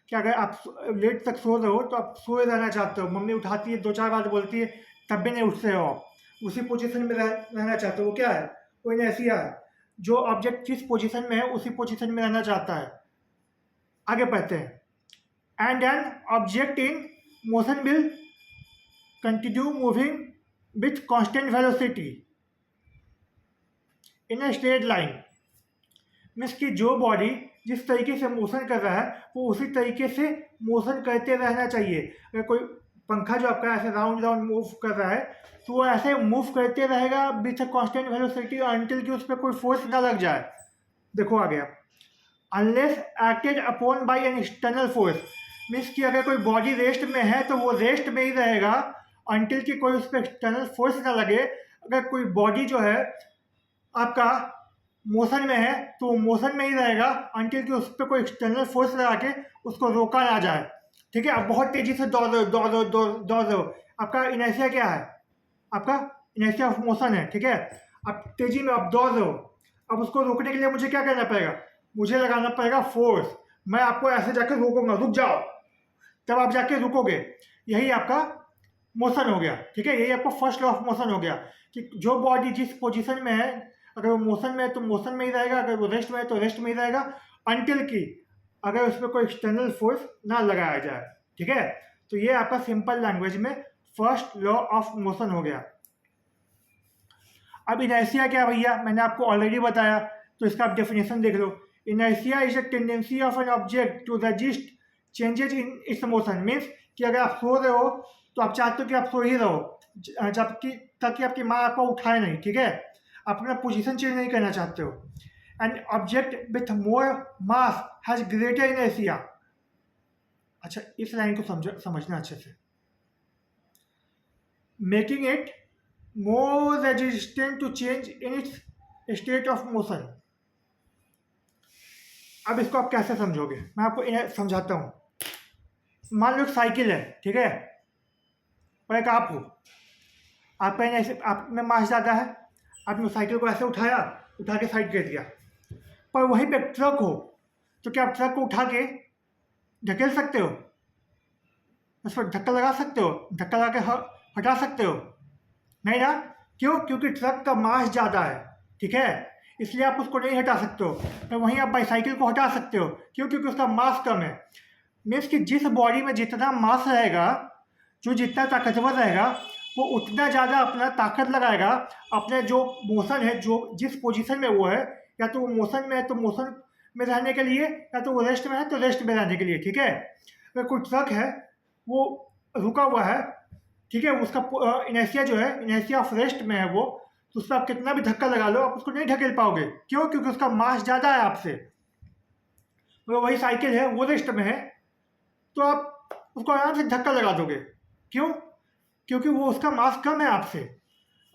कि अगर आप लेट तक सो रहे हो तो आप सोए रहना चाहते हो, मम्मी उठाती है 2-4 बार बोलती है तब भी नहीं उठते हो, आप उसी पोजीशन में रहना चाहते हो। वो क्या है? वो इनर्शिया है। जो ऑब्जेक्ट जिस पोजीशन में है उसी पोजीशन में रहना चाहता है। आगे पढ़ते हैं। And an object in motion will continue moving with constant velocity in a straight line. Means कि जो बॉडी जिस तरीके से मोशन कर रहा है वो उसी तरीके से मोशन करते रहना चाहिए। अगर कोई पंखा जो आपका ऐसे राउंड राउंड मूव कर रहा है तो वो ऐसे मूव करते रहेगा with a constant velocity until कि उस पर कोई फोर्स ना लग जाए। देखो आ गया, unless acted upon bye an external force. Means कि अगर कोई बॉडी रेस्ट में है तो वो रेस्ट में ही रहेगा अनटिल कि कोई उस पर एक्सटर्नल फोर्स ना लगे। अगर कोई बॉडी जो है आपका मोशन में है तो मोशन में ही रहेगा अनटिल कि उस पर कोई एक्सटर्नल फोर्स लगा के उसको रोका ना जाए, ठीक है। अब बहुत तेजी से दौड़ रहे हो, आपका इनर्शिया क्या है? आपका इनर्शिया ऑफ मोशन है, ठीक है। अब तेजी में आप दौड़ रहे हो, अब उसको रोकने के लिए मुझे क्या करना पड़ेगा? मुझे लगाना पड़ेगा फोर्स। मैं आपको ऐसे जाके रोकूंगा, रुक जाओ, तब आप जाके रुकोगे। यही आपका मोशन हो गया, ठीक है। यही आपका फर्स्ट लॉ ऑफ मोशन हो गया कि जो बॉडी जिस पोजीशन में है, अगर वो मोशन में है तो मोशन में ही रहेगा, अगर वो रेस्ट में है तो रेस्ट में ही रहेगा अनटिल कि अगर उसमें कोई एक्सटर्नल फोर्स ना लगाया जाए, ठीक है। तो ये आपका सिंपल लैंग्वेज में फर्स्ट लॉ ऑफ मोशन हो गया। अब इनर्शिया क्या भैया? मैंने आपको ऑलरेडी बताया, तो इसका आप डेफिनेशन देख लो। Inertia is a tendency of an object to resist changes in its motion. Means कि अगर आप सो रहे हो तो आप चाहते हो कि आप सो ही रहो जबकि ताकि आपकी माँ आपको उठाए नहीं, ठीक है। आप अपना पोजीशन चेंज नहीं करना चाहते हो। An object with more mass has greater inertia. अच्छा, इस लाइन को समझना अच्छे से। Making it more resistant to change in its state of motion। अब इसको आप कैसे समझोगे? मैं आपको इन्हें समझाता हूँ। मान लो एक साइकिल है, ठीक है, और एक आप हो। आप कहीं ऐसे, आप में मास ज़्यादा है, आपने साइकिल को ऐसे उठाया, उठा के साइड कर दिया। पर वहीं पे ट्रक हो तो क्या आप ट्रक को उठा के ढकेल सकते हो? उस पर धक्का लगा सकते हो? धक्का लगा के हटा सकते हो? नहीं ना। क्यों? क्योंकि ट्रक का मास ज़्यादा है, ठीक है, इसलिए आप उसको नहीं हटा सकते हो। तो वहीं आप बाईसाइकिल को हटा सकते हो। क्यों? क्योंकि उसका मास कम है। मीन्स कि जिस बॉडी में जितना मास रहेगा, जो जितना ताकतवर रहेगा, वो उतना ज़्यादा अपना ताकत लगाएगा अपने जो मोशन है, जो जिस पोजीशन में वो है, या तो वो मोशन में है तो मोशन में रहने के लिए, या तो वो रेस्ट में है तो रेस्ट में रहने के लिए, ठीक है। अगर कोई ट्रक है वो रुका हुआ है, ठीक है, उसका इनर्शिया जो है, इनर्शिया ऑफ रेस्ट में है वो, तो उस पर आप कितना भी धक्का लगा लो आप उसको नहीं ढकेल पाओगे। क्यों? क्योंकि उसका मास ज़्यादा है आपसे। तो वही साइकिल है, वो रेस्ट में है, तो आप उसको आराम से धक्का लगा दोगे। क्यों? क्योंकि वो उसका मास कम है आपसे।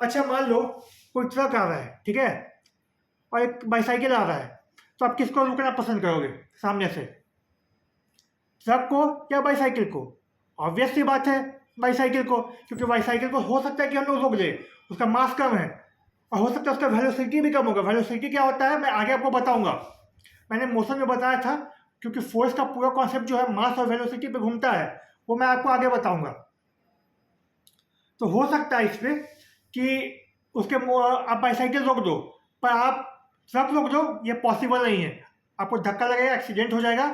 अच्छा, मान लो कोई ट्रक आ रहा है, ठीक है, और एक बाईसाइकिल आ रहा है, तो आप किसको रुकना पसंद करोगे सामने से? ट्रक को या बाईसाइकिल को? ऑब्वियस सी बात है बाईसाइकिल को, क्योंकि बाईसाइकिल को हो सकता है कि हम लोग रोक दें, उसका मास कम है, और हो सकता है उसका वेलोसिटी भी कम होगा। वेलोसिटी क्या होता है मैं आगे आपको बताऊंगा। मैंने मोशन में बताया था क्योंकि फोर्स का पूरा कॉन्सेप्ट जो है मास और वेलोसिटी पे घूमता है, वो मैं आपको आगे बताऊंगा। तो हो सकता है इसमें कि उसके आप बाईसाइकिल रोक दो, पर आप ट्रक रोक दो, ये पॉसिबल नहीं है। आपको धक्का लगेगा, एक्सीडेंट हो जाएगा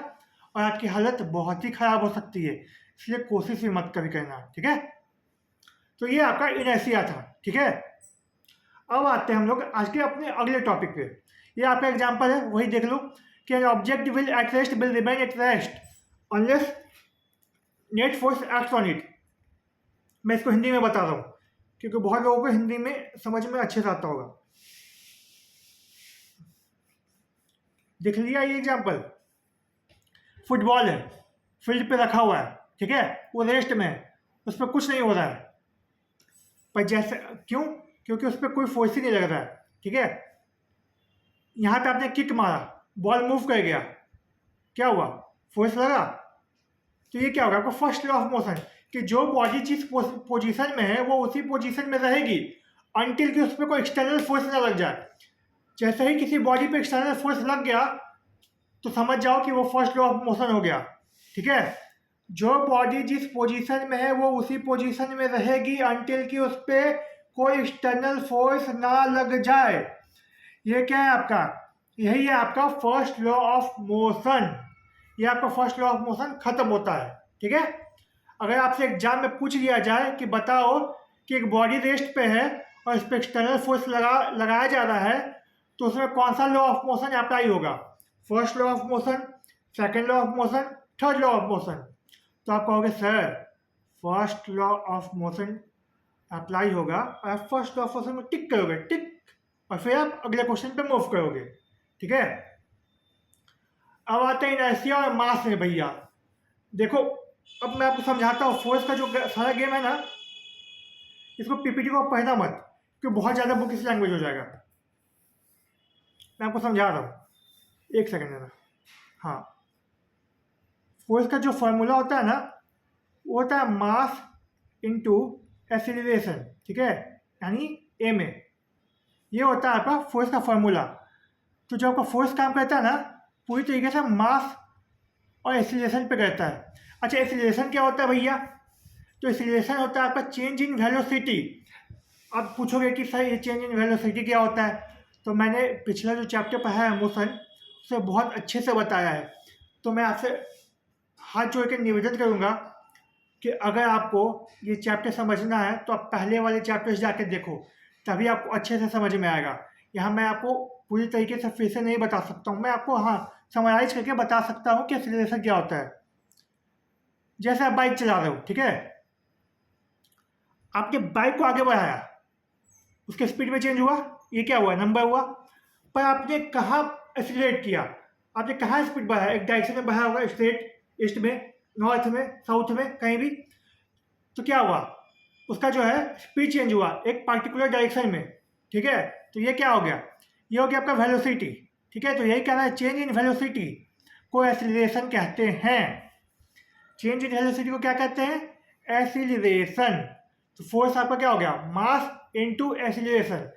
और आपकी हालत बहुत ही खराब हो सकती है, इसलिए कोशिश भी मत कभी करना, ठीक है। तो ये आपका इनर्शिया था, ठीक है। अब आते हैं हम लोग आज के अपने अगले टॉपिक पे। ये आपका एग्जांपल है, वही देख लो कि an object will at rest will remain at rest unless net force acts on it. मैं इसको हिंदी में बता रहा हूँ क्योंकि बहुत लोगों को हिंदी में समझ में अच्छे से आता होगा। देख लिया ये एग्जांपल, फुटबॉल है, फील्ड पे रखा हुआ है, ठीक है, वो रेस्ट में है, उस पर कुछ नहीं हो रहा है, पर जैसे क्यों, क्योंकि उस पर कोई फोर्स ही नहीं लग रहा है, ठीक है। यहाँ पे आपने किक मारा, बॉल मूव कर गया, क्या हुआ, फोर्स लगा। तो ये क्या होगा, आपको फर्स्ट लॉ ऑफ मोशन कि जो बॉडी जिस पोजीशन में है वो उसी पोजीशन में रहेगी अनटिल कि उस पर कोई एक्सटर्नल फोर्स ना लग जाए। जैसे ही किसी बॉडी पे एक्सटर्नल फोर्स लग गया तो समझ जाओ कि वो फर्स्ट लॉ ऑफ मोशन हो गया, ठीक है। जो बॉडी जिस पोजीशन में है वो उसी पोजीशन में रहेगी अनटिल कि उस पर कोई एक्सटर्नल फोर्स ना लग जाए। ये क्या है आपका, यही है आपका फर्स्ट लॉ ऑफ मोशन। ये आपका फर्स्ट लॉ ऑफ मोशन खत्म होता है, ठीक है। अगर आपसे एग्जाम में पूछ लिया जाए कि बताओ कि एक बॉडी रेस्ट पे है और इस पर एक्सटर्नल फोर्स लगाया जा रहा है, तो उसमें कौन सा लॉ ऑफ मोशन अप्लाई होगा, first law of motion, second law of motion, third law of motion. तो आप कहोगे sir first law of motion apply होगा और आप फर्स्ट लॉ ऑफ मोशन में टिक करोगे, टिक, और फिर आप अगले क्वेश्चन पे मूव करोगे, ठीक है। अब आते हैं इनर्शिया और मास में भैया। देखो अब मैं आपको समझाता हूँ, फोर्स का जो सारा गेम है ना, इसको पीपीटी को पढ़ना मत क्योंकि बहुत ज़्यादा बुक इस लैंग्वेज हो जाएगा। मैं आपको समझा रहा हूँ, एक सेकेंड में। हाँ, फोर्स का जो फॉर्मूला होता है ना, वो होता है मास इनटू एक्सीलरेशन, ठीक है, यानी ए में। ये होता है आपका फोर्स का फॉर्मूला। तो जब आपका फोर्स काम करता है ना, पूरी तरीके से मास और एक्सीलरेशन पे करता है। अच्छा, एक्सीलरेशन क्या होता है भैया, तो एक्सीलरेशन होता है आपका चेंज इन वेलोसिटी। अब पूछोगे कि सर ये चेंज इन वेलोसिटी क्या होता है, तो मैंने पिछला जो चैप्टर पढ़ा है मोशन, उसे बहुत अच्छे से बताया है। तो मैं आपसे हाथ जोड़ के निवेदन करूँगा कि अगर आपको ये चैप्टर समझना है तो आप पहले वाले चैप्टर्स जाके देखो, तभी आपको अच्छे से समझ में आएगा। यहाँ मैं आपको पूरी तरीके से फिर से नहीं बता सकता हूँ, मैं आपको हाँ समराइज करके बता सकता हूँ कि एक्सीलरेशन क्या होता है। जैसे आप बाइक चला रहे हो, ठीक है, आपने बाइक को आगे बढ़ाया, उसके स्पीड में चेंज हुआ, ये क्या हुआ, नंबर हुआ, पर आपने कहाँ एक्सीलरेट किया, आपने कहाँ स्पीड बढ़ाया, एक डायरेक्शन में बढ़ाया होगा, स्ट्रेट, ईस्ट में, नॉर्थ में, साउथ में, कहीं भी। तो क्या हुआ, उसका जो है स्पीड चेंज हुआ एक पार्टिकुलर डायरेक्शन में, ठीक है। तो ये क्या हो गया, ये हो गया आपका वेलोसिटी, ठीक है। तो यही कह रहा है चेंज इन वेलोसिटी को एक्सीलरेशन कहते हैं। चेंज इन वेलोसिटी को क्या कहते हैं, एक्सीलरेशन। तो फोर्स आपका क्या हो गया, मास इनटू एक्सीलरेशन,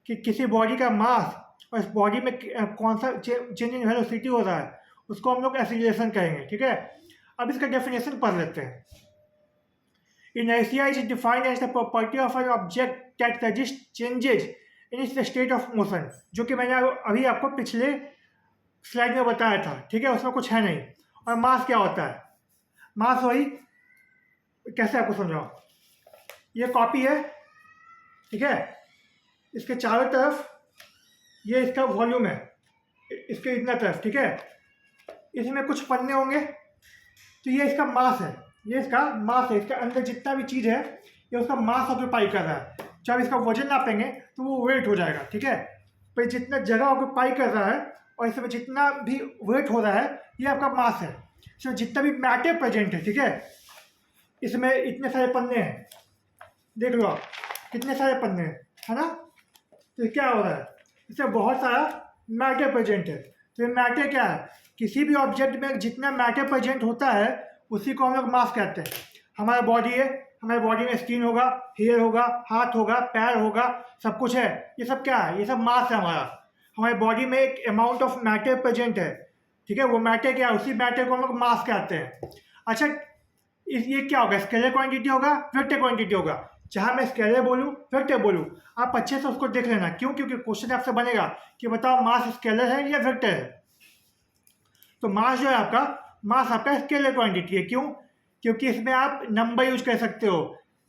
कि किसी बॉडी का मास और इस बॉडी में कौन सा चेंज इन वेलोसिटी हो रहा है, उसको हम लोग एक्सीलरेशन कहेंगे, ठीक है। अब इसका डेफिनेशन पढ़ लेते हैं। Inertia is defined as the property of an object that resists changes in its state of motion, जो कि मैंने अभी आपको पिछले स्लाइड में बताया था, ठीक है, उसमें कुछ है नहीं। और मास क्या होता है, मास वही, कैसे आपको समझाऊं, ये कॉपी है, ठीक है, इसके चारों तरफ ये इसका वॉल्यूम है, इसके इतना तरफ, ठीक है, इसमें कुछ पन्ने होंगे, तो ये इसका मास है, ये इसका मास है, इसके अंदर जितना भी चीज़ है ये उसका मास ऑक्यूपाई कर रहा है। जब इसका वजन नापेंगे तो वो वेट हो जाएगा, ठीक है। पर जितना जगह ऑक्यूपाई कर रहा है और इसमें जितना भी वेट हो रहा है ये आपका मास है। इसमें जितना भी मैटर प्रेजेंट है, ठीक है, इसमें इतने सारे पन्ने हैं, देख लो आप कितने सारे पन्ने हैं, है ना। तो क्या हो रहा है, इसमें बहुत सारा मैटर प्रेजेंट है। तो ये मैटर क्या है, किसी भी ऑब्जेक्ट में जितना मैटर प्रेजेंट होता है उसी को हम लोग मास कहते हैं। हमारा बॉडी है, हमारे बॉडी में स्किन होगा, हेयर होगा, हाथ होगा, पैर होगा, सब कुछ है, ये सब क्या है, ये सब मास है हमारा। हमारे बॉडी में एक अमाउंट ऑफ मैटर प्रेजेंट है, ठीक है, वो मैटर क्या है, उसी मैटर को हम लोग मास कहते हैं। अच्छा, ये क्या होगा, स्केलर क्वांटिटी होगा, वेक्टर क्वांटिटी होगा। चाहे मैं स्केलर बोलूँ, वेक्टर बोलूँ, आप अच्छे से उसको देख लेना। क्यों? क्योंकि क्वेश्चन आपसे बनेगा कि बताओ मास स्केलर है या वेक्टर है। तो मास जो है आपका, मास आपका स्केलर क्वांटिटी है। क्यों? क्योंकि इसमें आप नंबर यूज कर सकते हो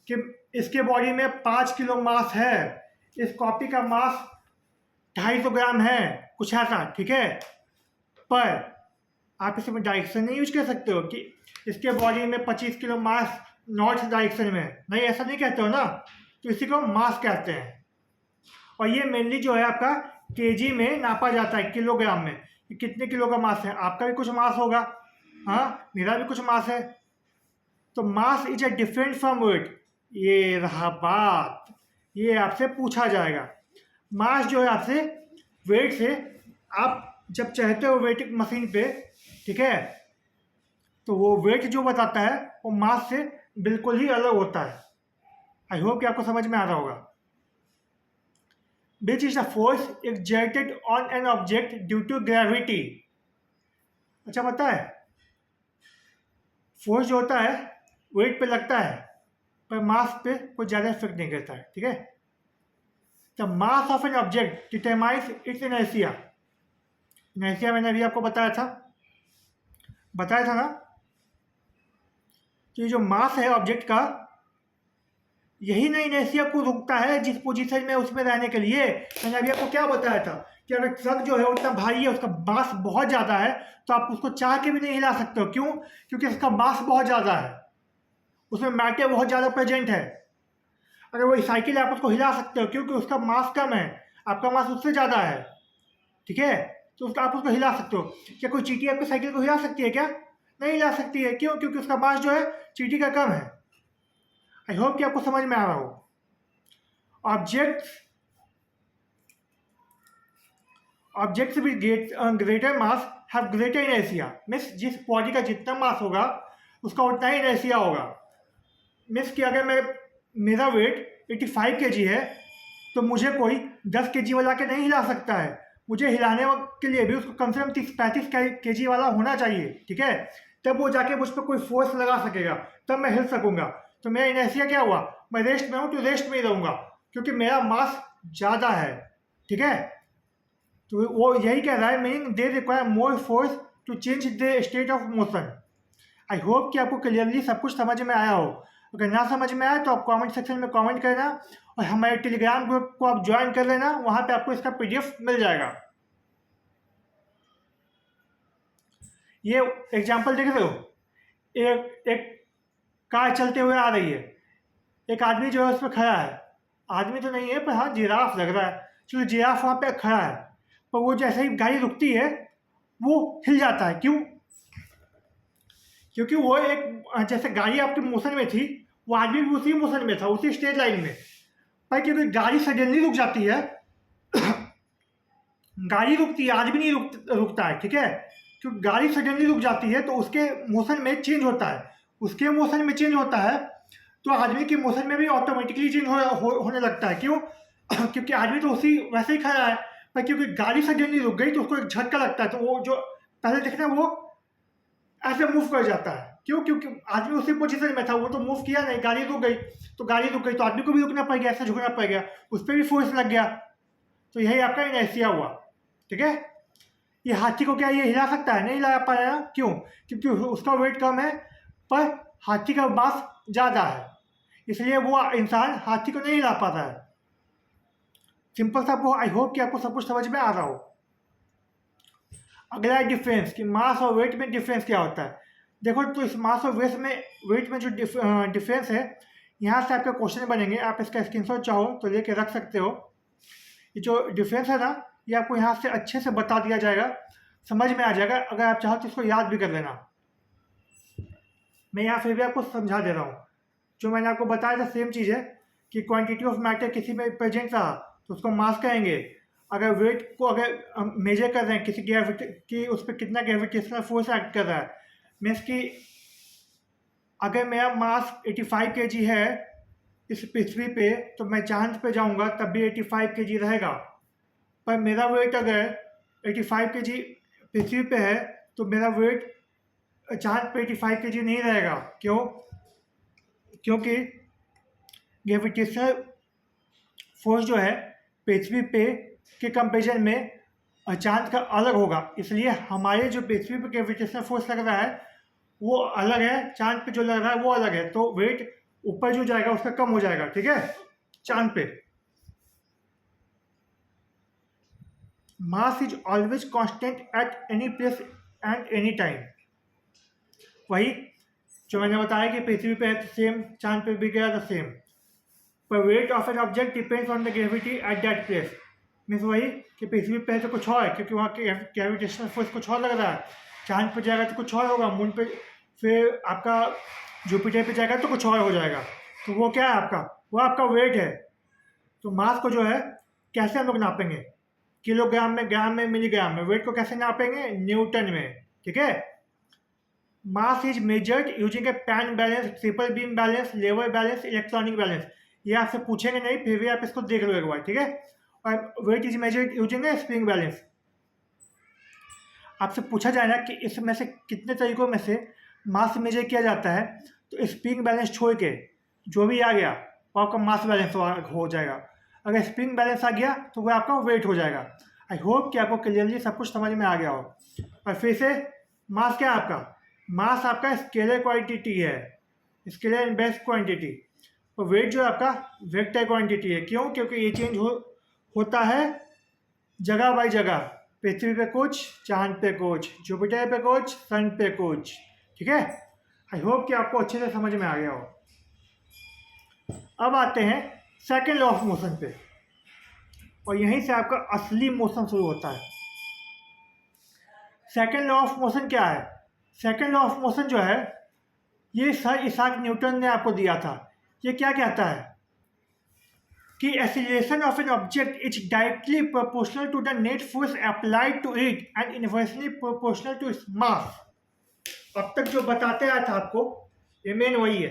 कि इसके बॉडी में 5 किलो मास है, इस कॉपी का मास 250 ग्राम है, कुछ ऐसा, ठीक है। पर आप इसमें डायरेक्शन नहीं यूज कर सकते हो कि इसके बॉडी में 25 किलो मास नॉर्थ डायरेक्शन में, नहीं, ऐसा नहीं कहते हो ना। तो इसी को मास कहते हैं। और ये मेनली जो है आपका केजी में नापा जाता है, किलोग्राम में, कि कितने किलो का मास है। आपका भी कुछ मास होगा, हाँ, मेरा भी कुछ मास है। तो mass is a different from weight. ये रहा बात, ये आपसे पूछा जाएगा। मास जो है आपसे वेट से, आप जब चाहते हो वेट मशीन पे, ठीक है, तो वो वेट जो बताता है वो मास से बिल्कुल ही अलग होता है। आई होप कि आपको समझ में आ रहा होगा। Which is the force exerted on an object due to gravity. अच्छा, पता है, फोर्स जो होता है वेट पे लगता है, पर मास पे कोई ज़्यादा इफेक्ट नहीं करता है, ठीक है। The mass of an object determines it's inertia. Inertia मैंने अभी आपको बताया था ना, कि जो मास है ऑब्जेक्ट का, यही नहीं इनर्शिया को रुकता है जिस पोजीशन में उसमें रहने के लिए। मैंने अभी आपको क्या बताया था कि अगर ट्रक जो है उतना भारी है, उसका मास बहुत ज़्यादा है, तो आप उसको चाह के भी नहीं हिला सकते हो। क्यों? क्योंकि उसका मास बहुत ज़्यादा है, उसमें मैटर बहुत ज़्यादा प्रेजेंट है। अगर वही साइकिल है, आप उसको हिला सकते हो क्योंकि उसका मास कम है, आपका मास उससे ज़्यादा है, ठीक है। तो उसका आप उसको हिला सकते हो। क्या कोई चींटी आपकी साइकिल को हिला सकती है क्या? नहीं हिला सकती है। क्यों? क्योंकि उसका मास जो है चींटी का कम है। आई होप कि आपको समझ में आ रहा हो। Objects with greater mass have greater inertia. Means जिस बॉडी का जितना मास होगा उसका उतना ही इनर्शिया होगा। मीन्स कि अगर मेरा वेट 85 kg है, तो मुझे कोई 10 kg वाला के नहीं हिला सकता है। मुझे हिलाने के लिए भी उसको कम से कम 30-35 kg वाला होना चाहिए, ठीक है। तब वो जाके मुझ पर कोई फोर्स लगा सकेगा, तब मैं हिल सकूंगा। तो मेरा इनर्शिया क्या हुआ, मैं रेस्ट में हूँ तो रेस्ट में ही रहूँगा, क्योंकि मेरा मास ज़्यादा है, ठीक है। तो वो यही कह रहा है, meaning they require more force to change the state of motion. I hope कि आपको क्लियरली सब कुछ समझ में आया हो। अगर ना समझ में आया तो आप कमेंट सेक्शन में कमेंट करना, और हमारे टेलीग्राम ग्रुप को आप ज्वाइन कर लेना, वहाँ पे आपको इसका PDF मिल जाएगा। ये एग्जाम्पल देख रहे हो, एक कार चलते हुए आ रही है, एक आदमी जो है उस पर खड़ा है। आदमी तो नहीं है, पर हाँ जिराफ लग रहा है। चलो, जिराफ वहाँ पे खड़ा है, पर वो जैसे ही गाड़ी रुकती है वो हिल जाता है। क्यों? क्योंकि वो एक, जैसे गाड़ी आपकी मोशन में थी, वो आदमी भी उसी मोशन में था, उसी स्ट्रेट लाइन में। पर क्योंकि गाड़ी सडनली रुक जाती है, गाड़ी रुकती है, आदमी नहीं रुकता है, ठीक है। क्योंकि गाड़ी सडनली रुक जाती है तो उसके मोशन में चेंज होता है, उसके मोशन में चेंज होता है, तो आदमी के मोशन में भी ऑटोमेटिकली चेंज होने लगता है। क्यों? क्योंकि आदमी तो उसी वैसे ही खड़ा है, पर क्योंकि गाड़ी सडनली रुक गई तो उसको एक झटका लगता है, तो वो जो पहले देखना वो ऐसे मूव कर जाता है। क्यों? क्योंकि आदमी उसी पोजीशन में था, वो तो मूव किया नहीं, गाड़ी रुक गई, तो आदमी को भी रुकना पड़ गया, ऐसे झुकना पड़ गया, उस पर भी फोर्स लग गया। तो यही आपका इनर्शिया हुआ, ठीक है। ये हाथी को क्या ये हिला सकता है? नहीं हिला पाया। क्यों? क्योंकि उसका वेट कम है, पर हाथी का मास ज़्यादा है, इसलिए वो इंसान हाथी को नहीं हिला पाता है। सिंपल सा। वो आई होप कि आपको सब कुछ समझ में आ रहा हो। अगला है डिफरेंस, कि मास और वेट में डिफरेंस क्या होता है। देखो, तो इस मास और वेट में जो डिफरेंस है, यहाँ से आपके क्वेश्चन बनेंगे, आप इसका स्क्रीनशॉट चाहो तो लेके रख सकते हो। ये जो डिफरेंस है ना, ये आपको यहाँ से अच्छे से बता दिया जाएगा, समझ में आ जाएगा। अगर आप चाहो तो इसको याद भी कर लेना। मैं यहाँ फिर भी आपको समझा दे रहा हूँ। जो मैंने आपको बताया था सेम चीज़ है, कि क्वांटिटी ऑफ मैटर किसी में प्रेजेंट रहा तो उसको मास कहेंगे। अगर वेट को अगर मेजर कर रहे हैं किसी ग्रेविटी की, उस पर कितना ग्रेविटेशनल फोर्स एक्ट कर रहा है, मीन्स कि अगर मेरा मास 85 kg है इस पृथ्वी पे, तो मैं चांद पे जाऊंगा तब भी 85 kg रहेगा। पर मेरा वेट अगर 85 kg पृथ्वी पे है, तो मेरा वेट चांद पे 85 kg नहीं रहेगा। क्यों? क्योंकि ग्रेविटेशनल फोर्स जो है पृथ्वी पे के कंपेरिजन में चांद का अलग होगा, इसलिए हमारे जो पृथ्वी पे ग्रेविटेशनल फोर्स लग रहा है वो अलग है, चांद पे जो लग रहा है वो अलग है, तो वेट ऊपर जो जाएगा उसका कम हो जाएगा। ठीक है, चांद पे mass is always constant at any place and any time. वही जो मैंने बताया कि पृथ्वी पे है तो सेम, चांद पे भी गया तो सेम, पर weight of an object depends on the gravity at that place. Means वही कि पृथ्वी पे है तो कुछ और है क्योंकि वहाँ ग्रेविटेशनल फोर्स कुछ और लग रहा है, चांद पे जाएगा तो कुछ और होगा, मून पे फिर आपका जुपिटर पे जाएगा तो कुछ और हो जाएगा। तो वो क्या है आपका? वो आपका वेट है। तो मास को जो है कैसे हम लोग नापेंगे? किलोग्राम में, ग्राम में, मिलीग्राम में। वेट को कैसे नापेंगे? न्यूटन में। ठीक है, mass is measured using A pan balance, triple beam balance, level balance, electronic balance. ये आपसे पूछेंगे नहीं, फिर भी आप इसको देख लो एक बार। ठीक है, और weight is measured using a spring balance. आपसे पूछा जाए ना कि इसमें से कितने तरीकों में से मास मेजर किया जाता है, तो स्प्रिंग बैलेंस छोड़ के जो भी आ गया वो आपका मास बैलेंस हो जाएगा। अगर स्प्रिंग बैलेंस आ गया तो वो आपका वेट हो जाएगा। आई होप कि आपको क्लियरली सब कुछ समझ में आ गया हो। और फिर से मास क्या है आपका? मास आपका स्केलर क्वांटिटी है, स्केलर एंड बेस क्वांटिटी। और वेट जो है आपका वेक्टर क्वांटिटी है। क्यों? क्योंकि ये चेंज होता है जगह बाई जगह, पृथ्वी पे कुछ, चांद पे कुछ, जुपिटर पे कुछ, सन पे कुछ। ठीक है, आई होप कि आपको अच्छे से समझ में आ गया हो। अब आते हैं सेकेंड लॉ ऑफ मोशन पे, और यहीं से आपका असली मोशन शुरू होता है। सेकेंड लॉ ऑफ मोशन क्या है? सेकेंड लॉ ऑफ मोशन जो है ये सर इसाक न्यूटन ने आपको दिया था। ये क्या कहता है कि acceleration of an object is directly proportional to the net force applied to it and inversely proportional to its mass. अब तक जो बताते आया था आपको, ये मेन वही है।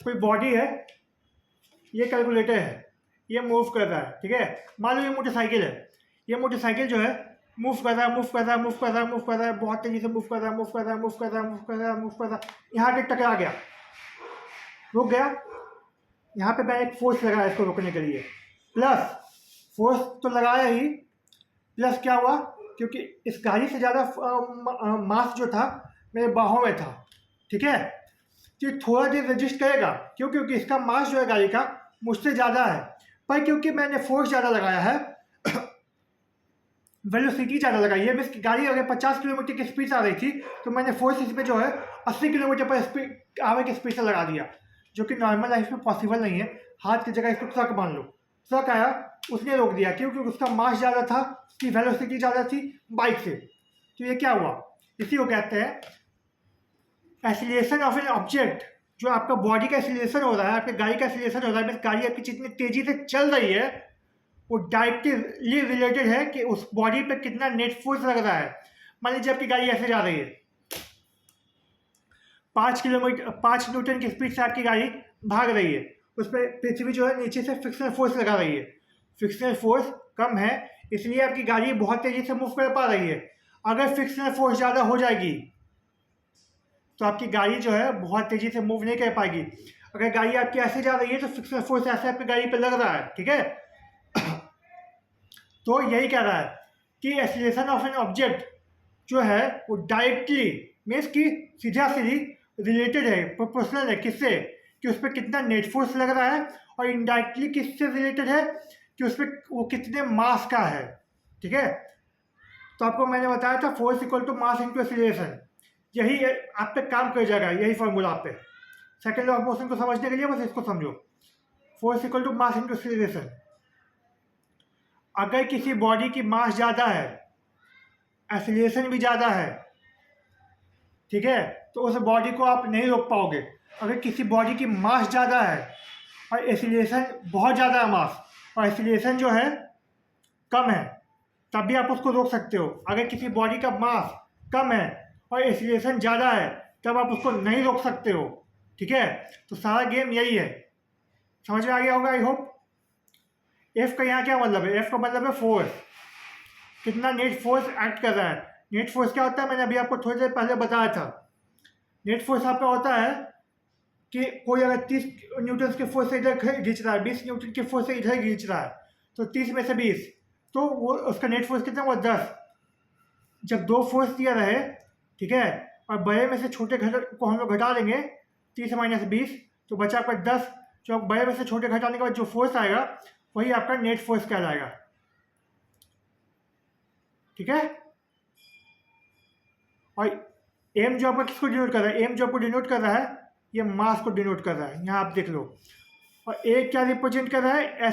कोई बॉडी है, ये कैलकुलेटर है, ये मूव कर रहा है। ठीक है, मान लो ये मोटरसाइकिल है, ये मोटरसाइकिल जो है मूव कर रहा है, मूव कर रहा है, मूव कर रहा है, मूव कर रहा है, बहुत तेजी से मूव कर रहा है, मूव कर रहा है, मूव कर रहा है, मूव कर रहा है, मूव कर रहा है, यहाँ के टकरा गया, रुक गया। यहाँ पे मैंने एक फोर्स लगाया इसको रोकने के लिए, प्लस फोर्स तो लगाया ही, प्लस क्या हुआ, क्योंकि इस गाड़ी से ज़्यादा मास जो था मेरे बाहों में था। ठीक है, तो ये थोड़ा देर रजिस्ट करेगा। क्यों? क्योंकि इसका मास जो है गाड़ी का मुझसे ज़्यादा है, पर क्योंकि मैंने फोर्स ज़्यादा लगाया है, वेलोसिटी ज़्यादा लगाई है। मीन्स गाड़ी अगर 50 किलोमीटर की स्पीड से आ रही थी तो मैंने फोर्स इस पर जो है 80 किलोमीटर पर स्पीड आगे की स्पीड से लगा दिया, जो कि नॉर्मल लाइफ में पॉसिबल नहीं है। हाथ की जगह इसको ट्रक मान लो, ट्रक आया, उसने रोक दिया। क्यों? क्योंकि उसका मास ज़्यादा था, उसकी वेलोसिटी ज़्यादा थी बाइक से। तो ये क्या हुआ? इसी को कहते हैं एक्सीलरेशन ऑफ एन ऑब्जेक्ट। जो आपका बॉडी का एक्सीलरेशन हो रहा है, आपकी गाड़ी का एक्सीलरेशन हो रहा है, मीन्स गाड़ी आपकी जितनी तेज़ी से चल रही है वो डायरेक्टली रिलेटेड है कि उस बॉडी पे कितना नेट फोर्स लग रहा है। मान लीजिए आपकी गाड़ी ऐसे जा रही है, 5 न्यूटन की स्पीड से आपकी गाड़ी भाग रही है, उस पर पृथ्वी जो है नीचे से फ्रिक्शनल फोर्स लगा रही है, फ्रिक्शनल फोर्स कम है इसलिए आपकी गाड़ी बहुत तेज़ी से मूव कर पा रही है। अगर फ्रिक्शनल फोर्स ज़्यादा हो जाएगी तो आपकी गाड़ी जो है बहुत तेज़ी से मूव नहीं कर पाएगी। अगर गाड़ी आपकी ऐसे जा रही है तो फ्रिक्शनल फोर्स ऐसे आपकी गाड़ी पे लग रहा है। ठीक है, तो यही कह रहा है कि एक्सीलरेशन ऑफ एन ऑब्जेक्ट जो है वो डायरेक्टली मीन्स कि सीधा सीधी रिलेटेड है, प्रोपोर्शनल है। किससे? कि उस पर कितना नेट फोर्स लग रहा है, और इनडायरेक्टली किससे रिलेटेड है कि उस पर वो कितने मास का है। ठीक है, तो आपको मैंने बताया था force equal to mass into acceleration, यही आप पे काम कर जाएगा, यही फॉर्मूला आप पे। सेकेंड लॉ ऑफ मोशन को समझने के लिए बस इसको समझो, force equal to mass into acceleration. अगर किसी बॉडी की मास ज़्यादा है, एक्सीलरेशन भी ज़्यादा है, ठीक है, तो उस बॉडी को आप नहीं रोक पाओगे। अगर किसी बॉडी की मास ज़्यादा है और एक्सीलरेशन बहुत ज़्यादा है, मास और एक्सीलरेशन जो है कम है, तब भी आप उसको रोक सकते हो। अगर किसी बॉडी का मास कम है और एक्सीलरेशन ज़्यादा है तब आप उसको नहीं रोक सकते हो। ठीक है, तो सारा गेम यही है। समझ में आ गया होगा आई होप। एफ का यहाँ क्या मतलब है? एफ का मतलब है फोर्स। कितना नेट फोर्स एक्ट कर रहा है। नेट फोर्स क्या होता है, मैंने अभी आपको थोड़ी देर पहले बताया था। नेट फोर्स आपका होता है कि कोई अगर 30 न्यूटन के फोर्स से इधर खींच रहा है, 20 न्यूटन के फोर्स से इधर खींच रहा है, तो 30 में से 20, तो वो उसका नेट फोर्स कितना हुआ, 10। जब दो फोर्स दिया रहे, ठीक है, और बड़े में से छोटे घटक को हम लोग घटा देंगे, 30 माइनस 20, तो बचा आपका 10। जो बड़े में से छोटे घटाने के बाद जो फोर्स आएगा वही आपका नेट फोर्स कहलाएगा। ठीक है। और एम जो आपका किसको डिनोट कर रहा है, एम जो आपको डिनोट कर रहा है ये मास को डिनोट कर रहा है, यहाँ आप देख लो। और ए क्या रिप्रेजेंट कर रहा है,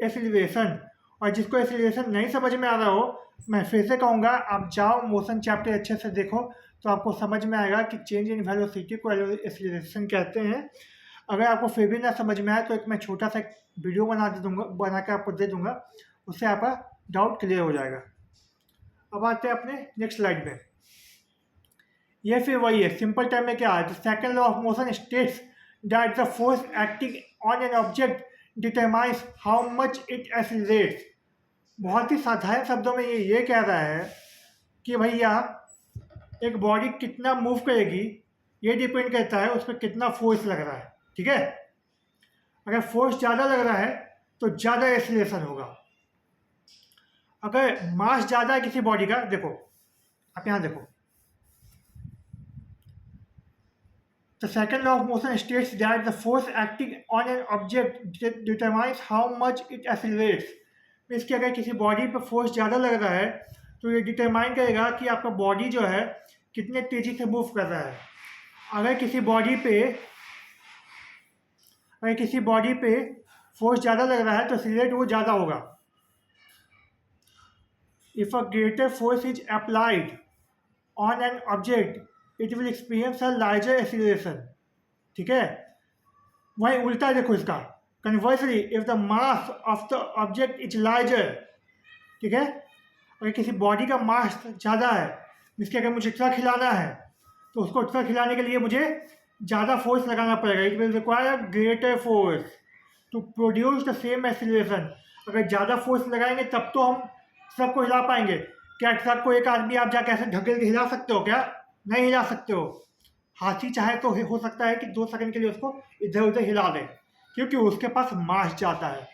एक्सीलरेशन। और जिसको एक्सीलरेशन नहीं समझ में आ रहा हो, मैं फिर से कहूँगा आप जाओ मोशन चैप्टर अच्छे से देखो, तो आपको समझ में आएगा कि चेंज इन वेलोसिटी को एक्सीलरेशन कहते हैं। अगर आपको फिर भी ना समझ में आए तो एक मैं छोटा सा वीडियो बना के आपको दे दूँगा, उससे आपका डाउट क्लियर हो जाएगा। अब आते हैं अपने नेक्स्ट स्लाइड में। ये फिर वही है, सिंपल टर्म में क्या है, the second law of motion states that the force acting on an object determines how much it accelerates. बहुत ही साधारण शब्दों में ये कह रहा है कि भैया एक बॉडी कितना मूव करेगी ये डिपेंड करता है उस पर कितना फोर्स लग रहा है। ठीक है, अगर फोर्स ज़्यादा लग रहा है तो ज़्यादा एक्सीलरेशन होगा। अगर मास ज़्यादा है किसी बॉडी का, देखो आप यहाँ देखो, the second law of motion states that the force acting on an object determines how much it accelerates। Means कि अगर किसी बॉडी पर फोर्स ज़्यादा लग रहा है तो ये डिटरमाइन करेगा कि आपका बॉडी जो है कितने तेज़ी से मूव कर रहा है। अगर किसी बॉडी पे फोर्स ज़्यादा लग रहा है तो एक्सीलरेट वो ज़्यादा होगा। If a greater force is applied on an object it will experience a larger acceleration. ठीक है, वहीं उल्टा देखो इसका, conversely if the mass of the object is larger, ठीक है, अगर किसी बॉडी का मास ज़्यादा है, जिसके अगर मुझे ट्रक हिलाना है तो उसको ट्रक हिलाने के लिए मुझे ज़्यादा फोर्स लगाना पड़ेगा। It will require greater force to produce the same acceleration. अगर ज़्यादा फोर्स लगाएंगे तब तो हम ट्रक को हिला पाएंगे। क्या ट्रक को एक आदमी आप जाके ऐसे ढकेल के हिला सकते हो क्या? नहीं हिला सकते हो। हाथी चाहे तो हो सकता है कि 2 सेकंड के लिए उसको इधर उधर हिला दे, क्योंकि उसके पास मास ज़्यादा है।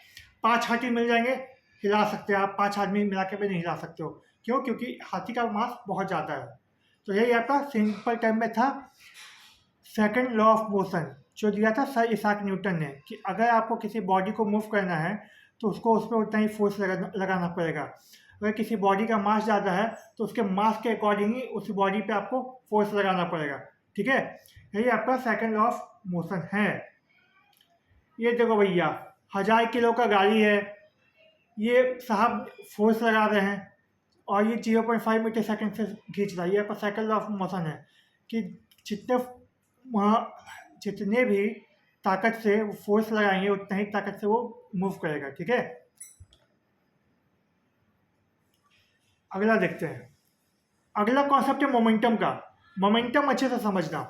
5 हाथी मिल जाएंगे, हिला सकते हैं आप, 5 आदमी मिला के भी नहीं हिला सकते हो। क्यों? क्योंकि हाथी का मास बहुत ज़्यादा है। तो यही आपका सिंपल टर्म में था सेकंड लॉ ऑफ मोशन, जो दिया था सर इसाक न्यूटन ने, कि अगर आपको किसी बॉडी को मूव करना है तो उसको उस पर उतना ही फोर्स लगाना पड़ेगा। अगर किसी बॉडी का मास ज़्यादा है तो उसके मास के अकॉर्डिंग ही उस बॉडी पे आपको फोर्स लगाना पड़ेगा। ठीक है, यही आपका सेकंड लॉ ऑफ मोशन है। ये देखो भैया, 1000 किलो का गाड़ी है, ये साहब फोर्स लगा रहे हैं और ये 0.5 मीटर सेकंड से खींच रहा है। ये आपका सेकंड लॉ ऑफ मोशन है कि जितने भी ताकत से वो फोर्स लगाएंगे उतना ही ताकत से वो मूव करेगा। ठीक है, अगला देखते हैं। अगला कॉन्सेप्ट है मोमेंटम का। मोमेंटम अच्छे से समझना।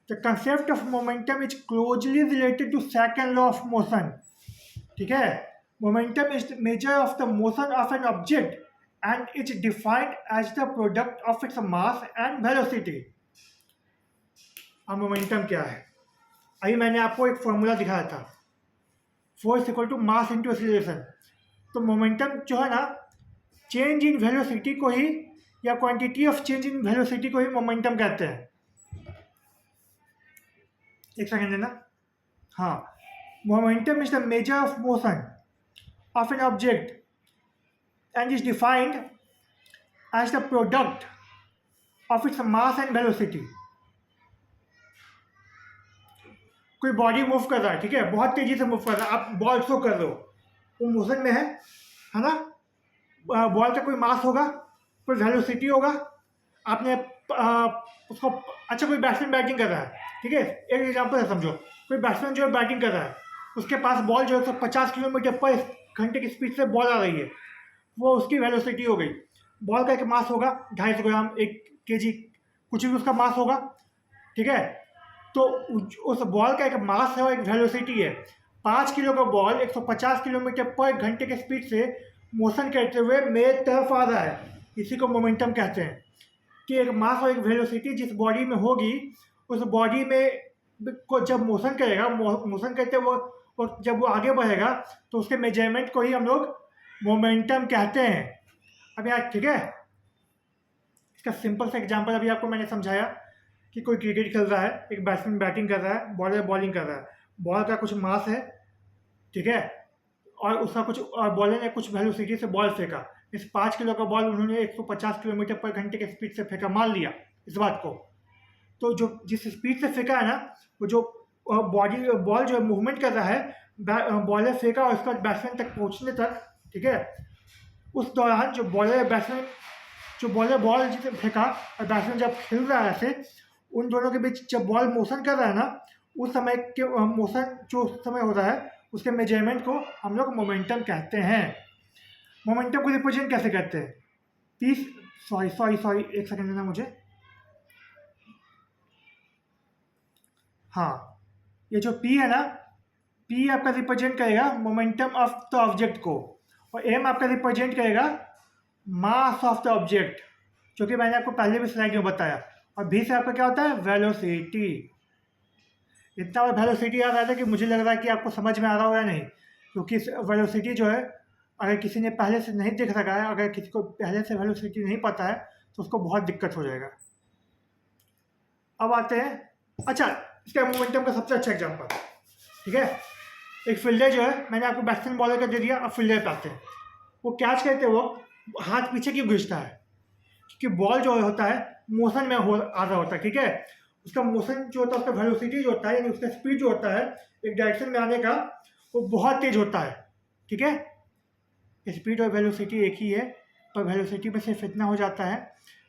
The concept of momentum is closely related to second law of motion. ठीक है, momentum is the measure of the motion of an object and its defined as the product of its mass and velocity. अब momentum क्या है? अभी मैंने आपको एक formula दिखाया था, force equal to mass into acceleration. तो मोमेंटम जो है ना, चेंज इन वेलोसिटी को ही, या quantity of change in velocity को ही मोमेंटम कहते हैं। एक सेकेंड देना। हाँ, momentum is the measure of motion of an object and is defined as the product of its mass and velocity. कोई बॉडी मूव कर रहा है, ठीक है, बहुत तेजी से मूव कर रहा है, आप बॉल थ्रो कर रहे हो, वो मोशन में है ना। बॉल का कोई मास होगा, कोई वेलोसिटी होगा, आपने उसको, अच्छा कोई बैट्समैन बैटिंग कर रहा है, ठीक है, एक एग्जांपल है समझो, कोई बैट्समैन जो है बैटिंग कर रहा है, उसके पास बॉल जो है 150 किलोमीटर पर घंटे की स्पीड से बॉल आ रही है, वो उसकी वेलोसिटी हो गई। बॉल का एक मास होगा 250 ग्राम, 1 kg, कुछ भी उसका मास होगा, ठीक है। तो उस बॉल का एक मास है और एक वेलोसिटी है। 5 किलो का बॉल 150 किलोमीटर पर घंटे के स्पीड से मोशन करते हुए मेरे तरफ आ रहा है, इसी को मोमेंटम कहते हैं। कि एक मास और एक वेलोसिटी जिस बॉडी में होगी, उस बॉडी में को जब मोशन करेगा, मोशन करते वो जब वो आगे बढ़ेगा तो उसके मेजरमेंट को ही हम लोग मोमेंटम कहते हैं। अब यार ठीक है, इसका सिंपल सा एग्जांपल अभी आपको मैंने समझाया कि कोई क्रिकेट खेल रहा है, एक बैट्समैन बैटिंग कर रहा है, बॉलर बॉलिंग कर रहा है, बॉल का कुछ मास है, ठीक है, और उसका कुछ बॉलर ने कुछ वेलोसिटी से बॉल फेंका। इस 5 किलो का बॉल उन्होंने 150 किलोमीटर पर घंटे के स्पीड से फेंका, मान लिया इस बात को। तो जो जिस स्पीड से फेंका है ना, वो जो बॉल जो मूवमेंट कर रहा है, बॉलर फेंका और उसके बाद बैट्समैन तक पहुंचने तक, ठीक है, उस दौरान जो बॉलर बॉल जिसे फेंका और बैट्समैन जब खेल रहा है ऐसे, उन दोनों के बीच जब बॉल मोशन कर रहा है ना, उस समय के मोशन जो उस समय हो रहा है उसके मेजरमेंट को हम लोग मोमेंटम कहते हैं। मोमेंटम को रिप्रेजेंट कैसे करते हैं? प्लीज सॉरी एक सेकंड देना मुझे। हाँ, ये जो P है ना, P आपका रिप्रेजेंट करेगा मोमेंटम ऑफ द ऑब्जेक्ट को, और M आपका रिप्रेजेंट करेगा मास ऑफ द ऑब्जेक्ट, जो कि मैंने आपको पहले भी स्लाइड में बताया। और V से आपका क्या होता है? वेलोसिटी। इतना वेलोसिटी आ रहा था कि मुझे लग रहा है कि आपको समझ में आ रहा होगा नहीं, क्योंकि वेलोसिटी जो है, अगर किसी ने पहले से नहीं देख रखा है, अगर किसी को पहले से वेलोसिटी नहीं पता है तो उसको बहुत दिक्कत हो जाएगा। अब आते हैं, अच्छा, इसका मोमेंटम का सबसे अच्छा एग्जांपल, ठीक है, एक फील्डर जो है, मैंने आपको बैट्समैन बॉलर का दे दिया, अब फील्डर पे आते हैं। वो कैच करते वो हाथ पीछे क्यों खींचता है? क्योंकि बॉल जो होता है मोशन में आ रहा होता है, ठीक है, उसका मोशन जो होता है, उसका वेलोसिटी जो होता है, यानी उसका स्पीड जो होता है एक डायरेक्शन में आने का, वो बहुत तेज होता है, ठीक है। स्पीड और वेलोसिटी एक ही है, पर वेलोसिटी में सिर्फ इतना हो जाता है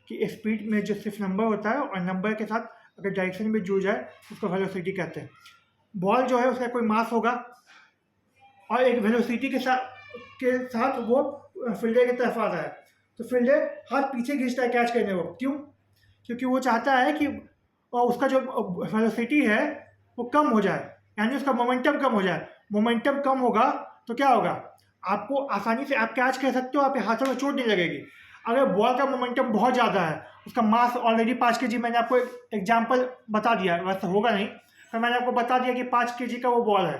कि स्पीड में जो सिर्फ नंबर होता है, और नंबर के साथ अगर डायरेक्शन भी जुड़ जाए उसको वेलोसिटी कहते हैं। बॉल जो है उसका कोई मास होगा और एक वेलोसिटी के साथ वो फील्डर की तरफ आ रहा है, तो फील्डर हाथ पीछे खींचता है कैच करने को। क्यों? क्योंकि वो चाहता है कि उसका जो वेलोसिटी है वो कम हो जाए, यानी उसका मोमेंटम कम हो जाए। मोमेंटम कम होगा तो क्या होगा? आपको आसानी से आप कैच कर सकते हो, आपके हाथों में चोट नहीं लगेगी। अगर बॉल का मोमेंटम बहुत ज़्यादा है, उसका मास ऑलरेडी 5 kg, मैंने आपको एग्जाम्पल बता दिया, वैसे होगा नहीं, तो मैंने आपको बता दिया कि 5 kg का वो बॉल है,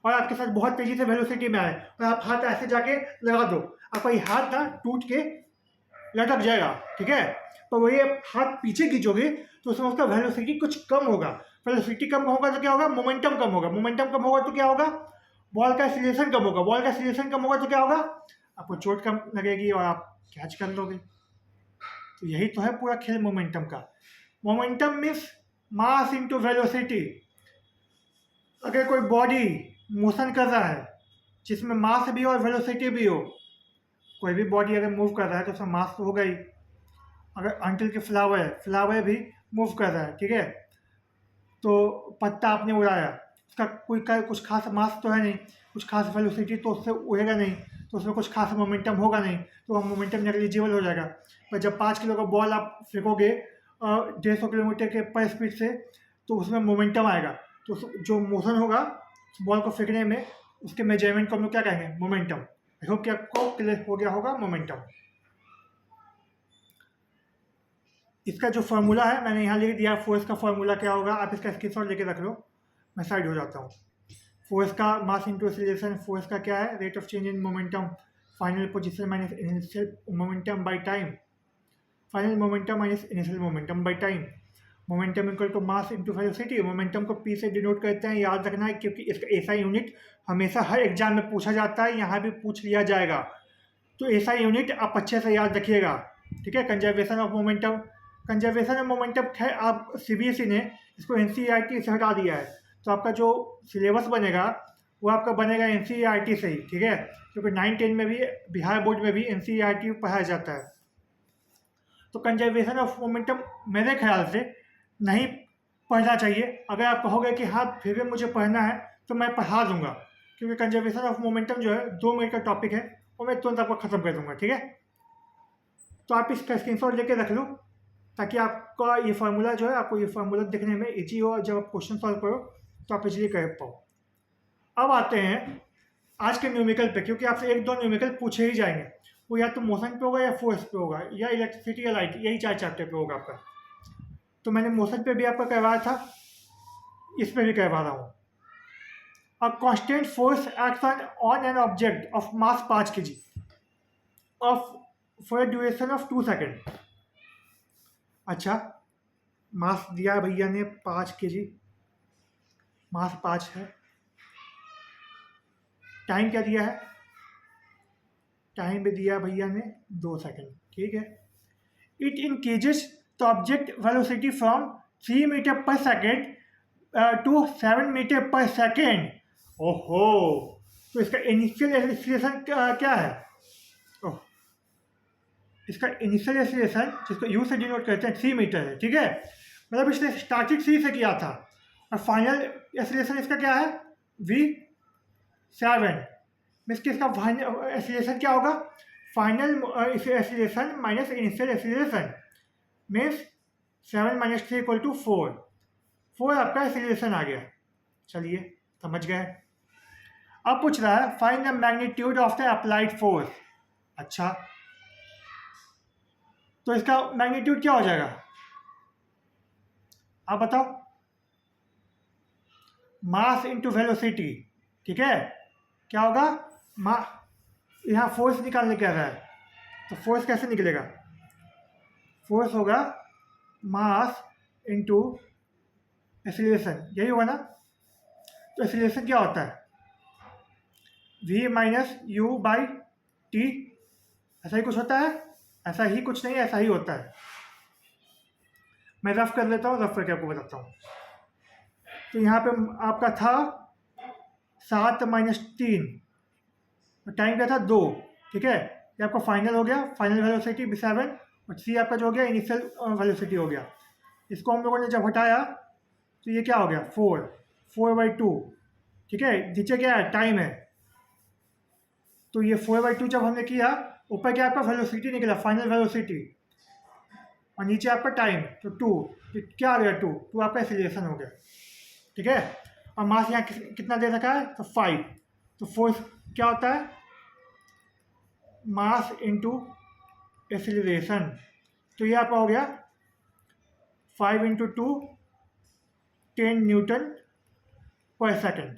और आपके साथ बहुत तेज़ी से वेलोसिटी में आए, और आप हाथ ऐसे जाके लगा दो, आपका ये हाथ ना टूट के लटक जाएगा, ठीक है। तो वही आप हाथ पीछे खींचोगे तो उसमें उसका वेलोसिटी कुछ कम होगा। वेलोसिटी कम होगा तो क्या होगा? मोमेंटम कम होगा। मोमेंटम कम होगा तो क्या होगा? बॉल का एक्सीलरेशन कम होगा। बॉल का एक्सीलरेशन कम होगा तो क्या होगा? आपको चोट कम लगेगी और आप कैच कर लोगे। तो यही तो है पूरा खेल मोमेंटम का। Momentum means mass into velocity. अगर कोई बॉडी मोशन कर रहा है जिसमें मास भी हो और वेलोसिटी भी हो, कोई भी बॉडी अगर मूव कर रहा है तो उसमें मास तो होगा ही। अगर अंटिल के फ्लावर भी मूव कर रहा है, ठीक है, तो पत्ता आपने उड़ाया, उसका कुछ खास मास तो है नहीं, कुछ खास वेलोसिटी तो उससे उड़ेगा नहीं, तो उसमें कुछ खास मोमेंटम होगा नहीं, तो वह मोमेंटम नेग्लिजिबल हो जाएगा। पर जब 5 किलो का बॉल आप फेंकोगे 150 किलोमीटर के पर स्पीड से, तो उसमें मोमेंटम आएगा। तो जो मोशन होगा बॉल को फेंकने में, उसके मेजरमेंट को हम लोग क्या कहेंगे? मोमेंटम। आई होप कि आपको क्लियर हो गया होगा मोमेंटम। इसका जो फार्मूला है मैंने यहाँ लिख दिया, फोर्स का फार्मूला क्या होगा, आप इसका स्क्रीनशॉट लेके रख लो, मैं साइड हो जाता हूँ। फोर्स का मास इंटू एक्सीलरेशन, फोर्स का क्या है? Rate of change in momentum, final position minus initial momentum by time, final momentum minus initial momentum by time. Momentum equal to mass into velocity. Momentum को P से denote करते हैं, याद रखना है, क्योंकि इसका ऐसा यूनिट हमेशा हर एग्जाम में पूछा जाता है, यहाँ भी पूछ लिया जाएगा, तो ऐसा यूनिट आप अच्छे से याद रखिएगा, ठीक है। Conservation of momentum, conservation of momentum खैर आप CBSE ने इसको NCERT से हटा दिया है, तो आपका जो सिलेबस बनेगा वो आपका बनेगा NCERT से ही, ठीक है, क्योंकि 9-10 में भी बिहार बोर्ड में भी NCERT पढ़ाया जाता है। तो कंजर्वेशन ऑफ मोमेंटम मेरे ख्याल से नहीं पढ़ना चाहिए। अगर आप कहोगे कि हाँ फिर भी मुझे पढ़ना है, तो मैं पढ़ा दूंगा, क्योंकि कंजर्वेशन ऑफ मोमेंटम जो है 2 मिनट का टॉपिक है, और मैं तुरंत आपको ख़त्म कर दूंगा, ठीक है। तो आप इसका स्क्रीनशॉट लेके रख लो, ताकि आपका ये फार्मूला जो है, आपको ये फार्मूला देखने में ईजी हो, जब आप क्वेश्चन सॉल्व करो तो आप इजीली कर पाओ। अब आते हैं आज के न्यूमेरिकल पे, क्योंकि आपसे एक दो न्यूमेरिकल पूछे ही जाएंगे, वो या तो मोशन पे होगा या फोर्स पे होगा या इलेक्ट्रिसिटी या लाइट, यही 4 चैप्टर पे होगा आपका। तो मैंने मोशन पे भी आपका करवाया था, इस पे भी करवा रहा हूँ। A constant force acts on an object of mass 5 kg of for duration of 2 second. अच्छा, मास दिया भैया ने 5 kg, मास 5 है, टाइम क्या दिया है, टाइम भी दिया भैया ने 2 सेकेंड, ठीक है। It increases the object velocity from 3 metre per second to 7 metre per second. ओहो, तो इसका इनिशियल एक्सीलरेशन क्या है? ओह, इसका इनिशियल एक्सीलरेशन जिसको यू से डिनोट करते हैं 3 मीटर है, ठीक है। मतलब इसने स्टार्टिंग 3 से किया था और फाइनल एक्सीलरेशन इसका क्या है, v7। मीन्स इसका फाइनल एक्सीलरेशन क्या होगा, final acceleration minus initial acceleration, means 7 - 3 = 4। 4 आपका एक्सीलरेशन आ गया। चलिए समझ गए। अब पूछ रहा है find the magnitude of the applied force. अच्छा, तो इसका मैग्नीट्यूड क्या हो जाएगा, आप बताओ? मास इनटू वेलोसिटी, ठीक है। क्या होगा, यहाँ फोर्स निकालने कह रहा है, तो फोर्स कैसे निकलेगा, फोर्स होगा मास इनटू एक्सीलरेशन, यही होगा ना। तो एक्सीलरेशन क्या होता है, v - u/t, ऐसा ही कुछ होता है, ऐसा ही कुछ नहीं, ऐसा ही होता है। मैं रफ कर लेता हूँ, रफ करके आपको बताता हूँ। तो यहाँ पे आपका था 7 - 3, टाइम क्या था 2, ठीक है। ये आपका फाइनल हो गया, फाइनल वेलोसिटी v7, और c आपका जो हो गया इनिशियल वेलोसिटी हो गया। इसको हम लोगों ने जब हटाया तो ये क्या हो गया, 4/2, ठीक है। नीचे क्या है, टाइम है, तो ये 4/2 जब हमने किया, ऊपर क्या आपका वेलोसिटी निकला, फाइनल वेलोसिटी, और नीचे आपका टाइम, तो 2, क्या आ गया, 2 आपका एक्सीलरेशन हो गया, ठीक है। और मास यहाँ कितना दे रखा है, तो 5। तो फोर्स क्या होता है, मास इनटू एक्सीलरेशन। तो ये आपका हो गया 5 × 2 10 न्यूटन पर सेकेंड।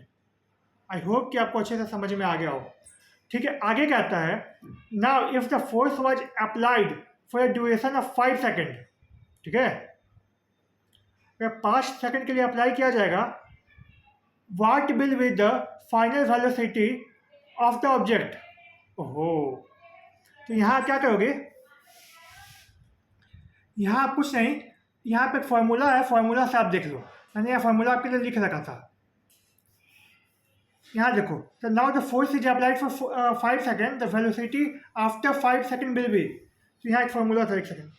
आई होप कि आपको अच्छे से समझ में आ गया हो, ठीक है। आगे कहता है now if the force was applied for a duration of 5 second, ठीक है। अगर 5 सेकेंड के लिए अप्लाई किया जाएगा, what will be the final velocity of the object. ओहो, तो यहाँ क्या करोगे, यहाँ कुछ नहीं, यहाँ पे फॉर्मूला है, फॉर्मूला से आप देख लो, मैंने यहाँ फॉर्मूला आपके लिए लिख रखा था, यहाँ देखो। तो now the force is applied for 5 second, the velocity after 5 second will be. तो यहाँ एक फॉर्मूला था, एक second,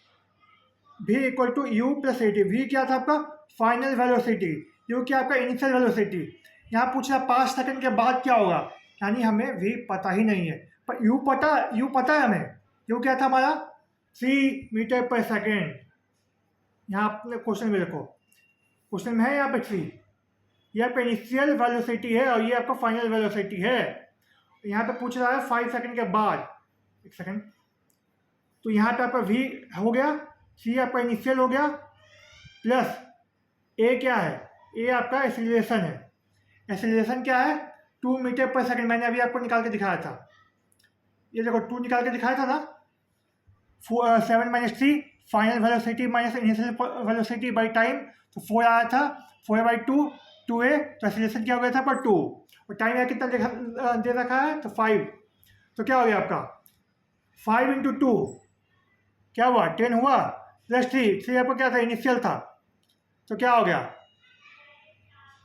v = u + at। v क्या था आपका, फाइनल वेलोसिटी, u क्या आपका इनिशियल वेलोसिटी। यहाँ पूछ रहा 5 सेकेंड के बाद क्या होगा, यानी हमें v पता ही नहीं है, पर u पता है हमें। u क्या था हमारा, 3 मीटर पर सेकेंड। यहाँ अपने क्वेश्चन में देखो, क्वेश्चन में है यहाँ पे 3, ये आपका इनिशियल वेलोसिटी है और ये आपका फाइनल वेलोसिटी है। यहाँ पे पूछ रहा है 5 सेकेंड के बाद, एक सेकेंड, तो यहाँ पे आपका v हो गया, c आपका इनिशियल हो गया, प्लस a क्या है, a आपका एक्सीलरेशन है। एक्सीलरेशन क्या है, 2 मीटर पर सेकेंड, मैंने अभी आपको निकाल के दिखाया था, ये देखो 2 निकाल के दिखाया था ना। 7 - 3 final velocity minus initial velocity by time, तो 4 आया था, 4/2 2a, तो एक्सीलरेशन क्या हो गया था पर 2, और टाइम यहाँ कितना दे रखा है, तो 5। तो क्या हो गया आपका 5 × 2 क्या हुआ, 10 हुआ, प्लस 3 आपका क्या था, इनिशियल था, तो क्या हो गया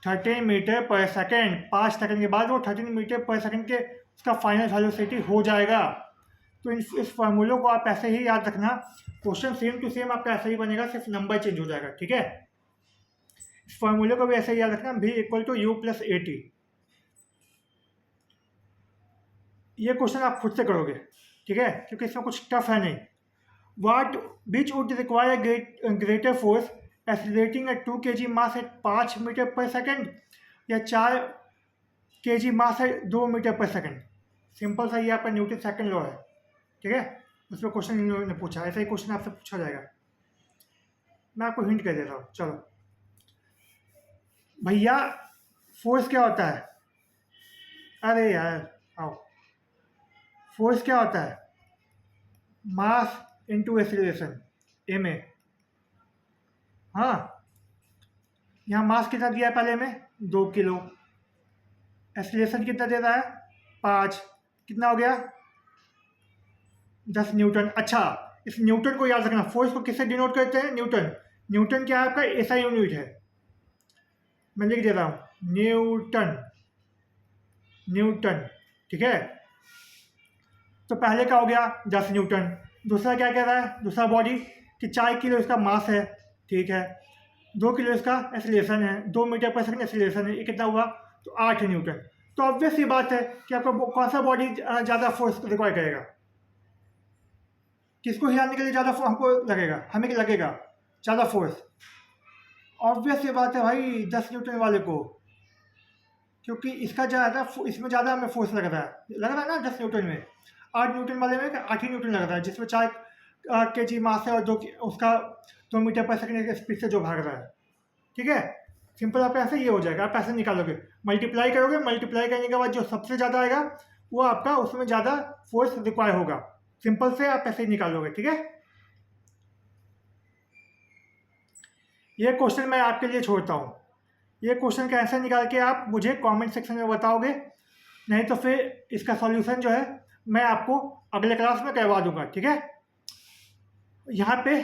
13 मीटर पर सेकेंड। 5 सेकेंड के बाद वो 13 मीटर पर सेकेंड के उसका फाइनल वेलोसिटी हो जाएगा। तो इस फार्मूलों को आप ऐसे ही याद रखना, क्वेश्चन सेम टू सेम आपका ऐसे ही बनेगा, सिर्फ नंबर चेंज हो जाएगा, ठीक है। इस फार्मूले को भी ऐसे ही याद रखना, v = u + at। ये क्वेश्चन आप खुद से करोगे, ठीक है, क्योंकि इसमें कुछ टफ है नहीं। Which would require greater force, accelerating at 2 kg mass at 5 metre per second, या 4 केजी मास है 2 मीटर पर सेकंड। सिंपल सा ये आपका न्यूटन सेकंड लॉ है, ठीक है। उसमें क्वेश्चन इन लोगों ने पूछा, ऐसा ही क्वेश्चन आपसे पूछा जाएगा। मैं आपको हिंट कर देता हूँ, चलो भैया फोर्स क्या होता है? अरे यार आओ, फोर्स क्या होता है? Mass into acceleration, M A. हाँ, यहाँ मास कितना दिया है पहले में? 2 किलो। एक्सीलरेशन कितना दे रहा है? 5। कितना हो गया? 10 न्यूटन। अच्छा, इस न्यूटन को याद रखना। फोर्स को किससे डिनोट करते हैं? न्यूटन। न्यूटन क्या है आपका? एसआई यूनिट है। मैं लिख दे रहा हूँ न्यूटन, न्यूटन, ठीक है। तो पहले का हो गया 10 न्यूटन। दूसरा क्या कह रहा है? दूसरा बॉडी कि 4 किलो इसका मास है, ठीक है। 2 किलो इसका एक्सीलरेशन है, 2 मीटर पर सेकंड एक्सीलरेशन है, ये कितना हुआ? तो 8 न्यूटन। तो ऑब्वियस सी बात है कि आपका कौन सा बॉडी ज़्यादा फोर्स रिक्वायर करेगा? किसको हिलाने के लिए ज़्यादा हमको लगेगा? हमें लगेगा ज़्यादा फोर्स। ऑब्वियस ये बात है भाई 10 न्यूटन वाले को, क्योंकि इसका ज़्यादा, इसमें ज़्यादा हमें फोर्स लग रहा है ना 10 न्यूटन में। 8 न्यूटन वाले में 8 ही न्यूटन लग रहा है, जिसमें 4 केजी मास है और उसका 2 मीटर पर सेकंड की स्पीड से जो भाग रहा है, ठीक है। सिंपल आपका ऐसे ये हो जाएगा। आप ऐसे निकालोगे, मल्टीप्लाई करोगे, मल्टीप्लाई करने के बाद जो सबसे ज़्यादा आएगा वो आपका, उसमें ज़्यादा फोर्स रिक्वायर होगा। सिंपल से आप ऐसे ही निकालोगे, ठीक है। ये क्वेश्चन मैं आपके लिए छोड़ता हूँ। ये क्वेश्चन का आंसर निकाल के आप मुझे कमेंट सेक्शन में बताओगे, नहीं तो फिर इसका सॉल्यूशन जो है मैं आपको अगले क्लास में करवा दूंगा, ठीक है। यहाँ पे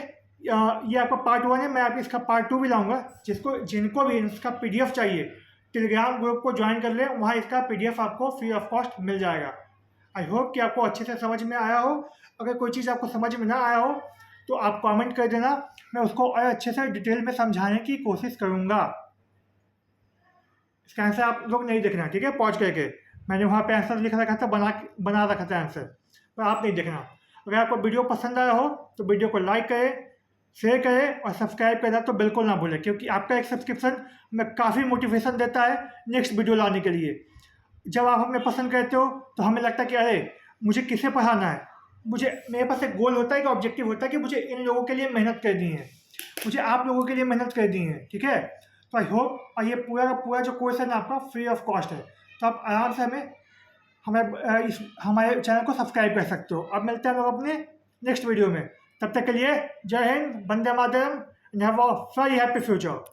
ये आपका पार्ट 1 है। मैं आप इसका पार्ट 2 भी लाऊंगा। जिनको भी इसका पीडीएफ चाहिए, टेलीग्राम ग्रुप को ज्वाइन कर लें, वहाँ इसका पीडीएफ आपको फ्री ऑफ कॉस्ट मिल जाएगा। आई होप कि आपको अच्छे से समझ में आया हो। अगर कोई चीज़ आपको समझ में ना आया हो तो आप कमेंट कर देना, मैं उसको और अच्छे से डिटेल में समझाने की कोशिश करूँगा। इसका आंसर आप लोग नहीं देखना, ठीक है। पॉज करके मैंने वहाँ पे आंसर लिख रखा था, बना रखा था आंसर, पर आप नहीं देखना। अगर आपको वीडियो पसंद आया हो तो वीडियो को लाइक करें, शेयर करें और सब्सक्राइब करना तो बिल्कुल ना भूलें, क्योंकि आपका एक सब्सक्रिप्शन हमें काफ़ी मोटिवेशन देता है नेक्स्ट वीडियो लाने के लिए। जब आप हमें पसंद करते हो तो हमें लगता है कि अरे मुझे किसे पढ़ाना है, मेरे पास एक गोल होता है, एक ऑब्जेक्टिव होता है कि मुझे इन लोगों के लिए मेहनत करनी है, मुझे आप लोगों के लिए मेहनत करनी है, ठीक है। तो आई होप, और ये पूरा का पूरा जो कोर्स है ना आपका फ्री ऑफ कॉस्ट है, तो आप आराम से हमारे चैनल को सब्सक्राइब कर सकते हो। अब मिलते हैं हम लोग अपने नेक्स्ट वीडियो में। तब तक के लिए जय हिंद, वंदे मातरम, and have a very happy future.